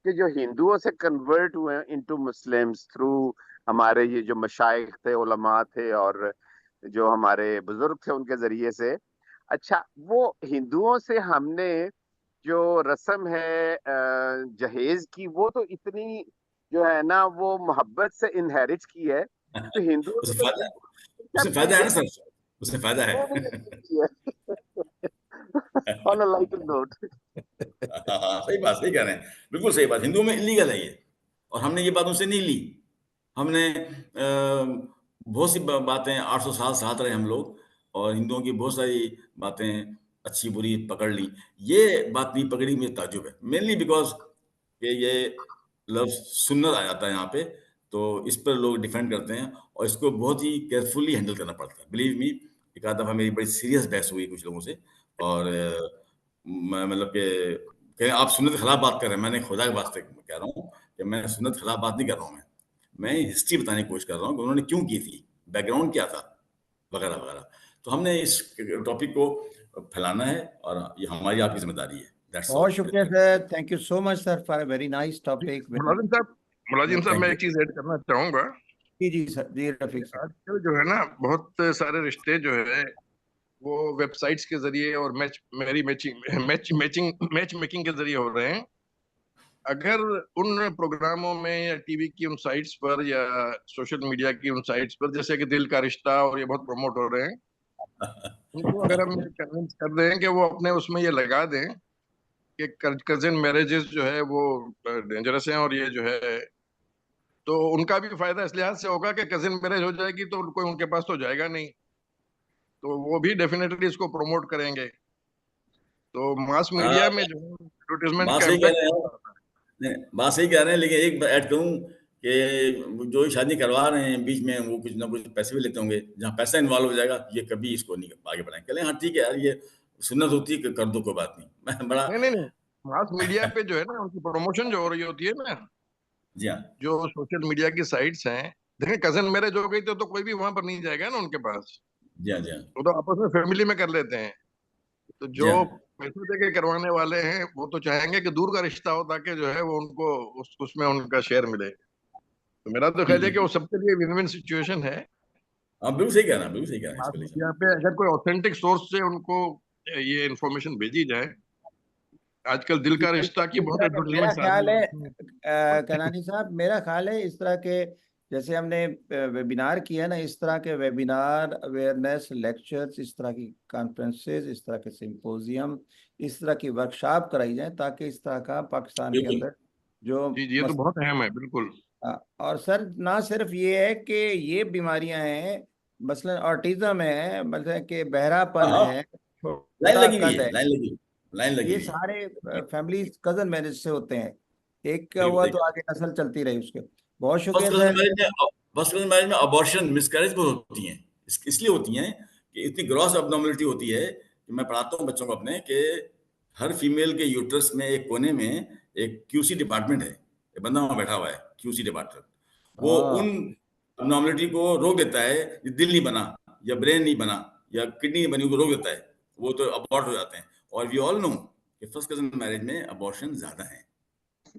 S8: कि जो हिंदुओं से कन्वर्ट हुए इनटू मुस्लिम्स थ्रू हमारे ये जो मशाइख थे, उलमा थे और जो हमारे बुजुर्ग थे उनके जरिए से। अच्छा, वो हिंदुओं से हमने जो रस्म है जहेज की, वो तो इतनी जो है ना वो मोहब्बत से इनहेरिट की है, तो हिंदुओं
S2: उससे
S8: ने
S2: फायदा
S8: तो
S2: उससे फायदा है ना सर, उससे फायदा है।
S8: वो भी की है। On a lighter note.
S2: हाँ, सही बात, सही कह रहे हैं, बिल्कुल सही बात। हिंदुओं में इलीगल है ये, और हमने ये बात उनसे नहीं ली। हमने बहुत सी बातें 800 साल साथ रहे हम लोग, और हिंदुओं की बहुत सारी बातें अच्छी बुरी पकड़ ली। ये बात नहीं पकड़ी, मुझे ताज्जुब है, मेनली बिकॉज ये लफ्ज सुन्नत आ जाता है यहाँ पे, तो इस पर लोग डिफेंड करते हैं और इसको बहुत ही केयरफुली हैंडल करना पड़ता है। बिलीव मी, एक आध दफा मेरी बड़ी सीरियस बहस हुई कुछ लोगों से, और मैं मतलब कि कहें आप सुन्नत के खिलाफ बात कर रहे हैं, मैंने खुदा के वास्ते कह रहा हूँ कि मैं सुन्नत के खिलाफ बात नहीं कर रहा हूँ, मैं हिस्ट्री बताने की कोशिश कर रहा हूँ कि उन्होंने क्यों की थी, बैकग्राउंड क्या था, वगैरह वगैरह। तो हमने इस टॉपिक को फैलाना है और ये हमारी आपकी जिम्मेदारी है। That's all.
S1: बहुत शुक्रिया sir, thank you so much sir for a very nice topic.
S10: मुलाजिम साहब मैं एक चीज ऐड करना चाहूंगा।
S1: जी सर, जी रफीक सर।
S10: आजकल जो है ना, बहुत सारे रिश्ते जो है वो वेबसाइट्स के जरिए और मैच मेकिंग के जरिए हो रहे हैं। अगर उन प्रोग्रामों में या टीवी की उन साइट्स पर या सोशल मीडिया की उन साइट्स पर, जैसे कि दिल का रिश्ता और ये बहुत प्रमोट हो रहे हैं, उनको अगर हम कन्विंस कर दें कि वो अपने उसमें ये लगा दें कि कजिन मैरिजेस जो है वो डेंजरस हैं, और ये जो है तो उनका भी फायदा इस लिहाज से होगा कि कजिन मैरिज हो जाएगी तो कोई उनके पास तो जाएगा नहीं, तो वो भी डेफिनेटली इसको प्रमोट करेंगे। तो मास मीडिया में जो एडवर्टाइजमेंट
S2: बात
S10: का
S2: सही कह
S10: इम्पैक्ट
S2: रहे हैं, नहीं, बात सही कह रहे हैं, लेकिन एक ऐड करूं कि जो शादी करवा रहे हैं बीच में वो कुछ ना कुछ पैसे भी लेते होंगे, जहाँ पैसा इन्वॉल्व हो जाएगा ये कभी इसको नहीं आगे बढ़ाएं। कह लें हाँ ठीक है यार, ये सुन्नत होती है, कर दो, कोई बात नहीं। मैं बड़ा
S10: नहीं, मास मीडिया पे जो है ना उनकी प्रमोशन जो हो रही होती है ना,
S2: जी हाँ,
S10: जो सोशल मीडिया की साइट्स हैं, देखें कजिन मैरिज हो गई तो कोई भी वहां पर नहीं जाएगा ना उनके पास,
S2: जी हाँ, जी हाँ,
S10: वो तो आपस में फैमिली में कर लेते हैं। तो
S2: जी
S10: जो
S2: हाँ।
S10: पैसे दे के करवाने वाले हैं वो तो चाहेंगे कि दूर का रिश्ता हो, ताकि जो है वो उनको उसमें उनका शेयर मिले। तो मेरा तो ख्याल है कि वो सबके लिए विन विन सिचुएशन है।
S2: आप बिल्कुल सही कह रहे हैं, बिल्कुल सही कह रहे हैं
S10: मास
S2: इसको लेकर।
S10: मीडिया पे अगर कोई ऑथेंटिक सोर्स से उनको ये इंफॉर्मेशन भेजी जाए, आजकल दिल का रिश्ता की बहुत
S1: मेरा
S10: एडवर्टाइजमेंट आ
S1: ख्याल
S10: रही
S1: है
S10: है।
S1: कनानी साहब, मेरा ख्याल है इस तरह के जैसे हमने वेबिनार किया ना, इस तरह के वेबिनार, अवेयरनेस लेक्चर्स, इस तरह की कॉन्फ्रेंसेस, इस तरह के सिंपोजियम, इस तरह की वर्कशॉप कराई जाए, ताकि इस तरह का पाकिस्तान के
S2: बिल्कुल
S1: अंदर जो
S10: जी ये तो बहुत अहम है, बिल्कुल।
S1: और सर ना सिर्फ ये है कि ये बीमारियां हैं, मसलन ऑटिज्म है, मतलब कि
S2: हाँ
S1: बहरापन
S2: हाँ,
S1: है,
S2: लाइन
S1: छोटा
S2: लगी हुई
S1: कद
S2: है,
S1: है,
S2: लाइन लगी, लाइन लगी
S1: ये
S2: हुई है।
S1: सारे फैमिली कजन मैरिज से होते हैं। एक का
S2: बिल्कुल
S1: हुआ
S2: सही
S1: तो
S2: कह
S1: आगे नस्ल चलती रही उसके। बहुत
S2: फर्स्ट
S1: शुक्रिया
S2: कजन
S1: सर।
S2: मैरिज में फर्स्ट कजन मैरिज में अबॉर्शन, मिसकैरेज बहुत होती हैं। इसलिए होती हैं कि इतनी ग्रॉस अबनॉर्मलिटी होती है कि मैं पढ़ाता हूँ बच्चों को अपने कि हर फीमेल के यूट्रस में एक कोने में एक क्यूसी डिपार्टमेंट है, एक बंदा वहाँ बैठा हुआ है, क्यूसी डिपार्टमेंट, वो
S1: हाँ
S2: उन अबनॉर्मलिटी को रोक देता है। ये दिल नहीं बना या ब्रेन नहीं बना या किडनी नहीं बनी, वो रोक देता है, वो तो अबॉर्ट हो जाते हैं। और वी ऑल नो कि फर्स्ट कजन मैरिज में अबॉर्शन ज्यादा है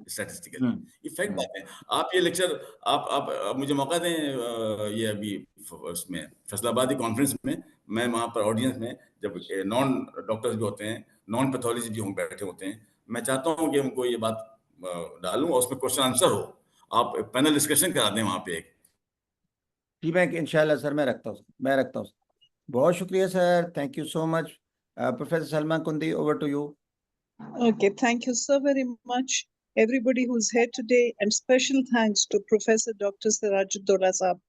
S2: स्टैटिस्टिकली, ये फैक्ट बात है। आप ये लेक्चर आप मुझे मौका दें, ये अभी उसमें फैसलाबादी कॉन्फ्रेंस में, मैं वहाँ पर ऑडियंस में जब नॉन डॉक्टर्स भी होते हैं, नॉन पैथोलॉजी भी हों बैठे होते हैं, मैं चाहता हूँ कि उनको ये बात डालूं और उसमें क्वेश्चन आंसर हो, आप पैनल डिस्कशन करा दें वहाँ पे एक।
S1: जी मैं इंशाल्लाह सर, मैं रखता हूँ। बहुत शुक्रिया sir, thank you so much. Professor Salman Kundi, over to you.
S3: Okay, thank you so very much, everybody who's here today, and special thanks to Professor Dr. Sirajuddola साहब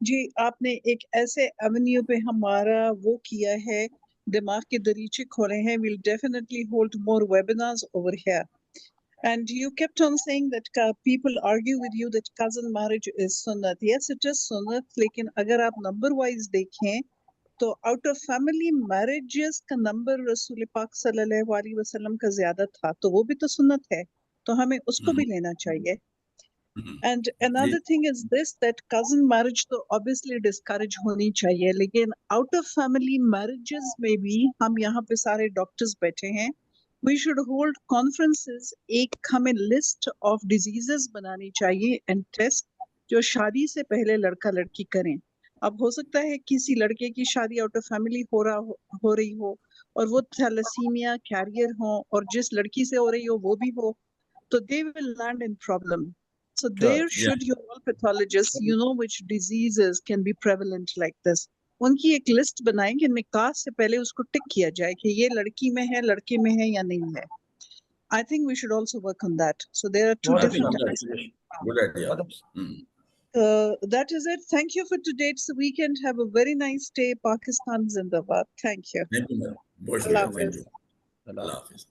S3: जी। आपने एक ऐसे एवेन्यू पे हमारा वो किया है, दिमाग के दरीचे खोले हैं। We'll definitely hold more webinars over here. And you kept on saying that people argue with you that cousin marriage is sunnat. Yes, it is sunnat, लेकिन अगर आप number wise देखें तो आउट ऑफ फैमिली मैरिजेस का number रसूल पाक सल्लल्लाहु अलैहि वसल्लम का ज्यादा था, तो वो भी तो सुन्नत है, तो हमें उसको भी लेना चाहिए। And another thing is this that cousin marriage तो ऑब्वियसली डिस्करेज होनी चाहिए, लेकिन आउट ऑफ फैमिली मैरिजेस में भी हम यहाँ पे सारे डॉक्टर्स बैठे हैं, वी शुड होल्ड कॉन्फ्रेंसेस। एक हमें लिस्ट ऑफ डिजीजेस बनानी चाहिए एंड टेस्ट जो शादी से पहले लड़का लड़की करें। अब हो सकता है किसी लड़के की शादी आउट ऑफ फैमिली हो रही हो और वो थैलेसीमिया कैरियर हो, और जिस लड़की से हो रही हो वो भी हो, तो they will land in problem. So there should your all pathologists, you know which diseases can be prevalent like this. उनकी एक लिस्ट बनाएं कि निकाह से पहले उसको टिक किया जाए कि ये लड़की में है, लड़के में है या नहीं है. I think we should also work on that. So there are two different types.
S2: Good idea.
S3: That is it. Thank you for today's weekend. Have a very nice day. Pakistan Zindabad. Thank you.
S2: Thank you, ma'am. बहुत
S3: Allah
S2: शुक्रिया, thank
S3: Hafiz.
S2: you. Allah Hafiz.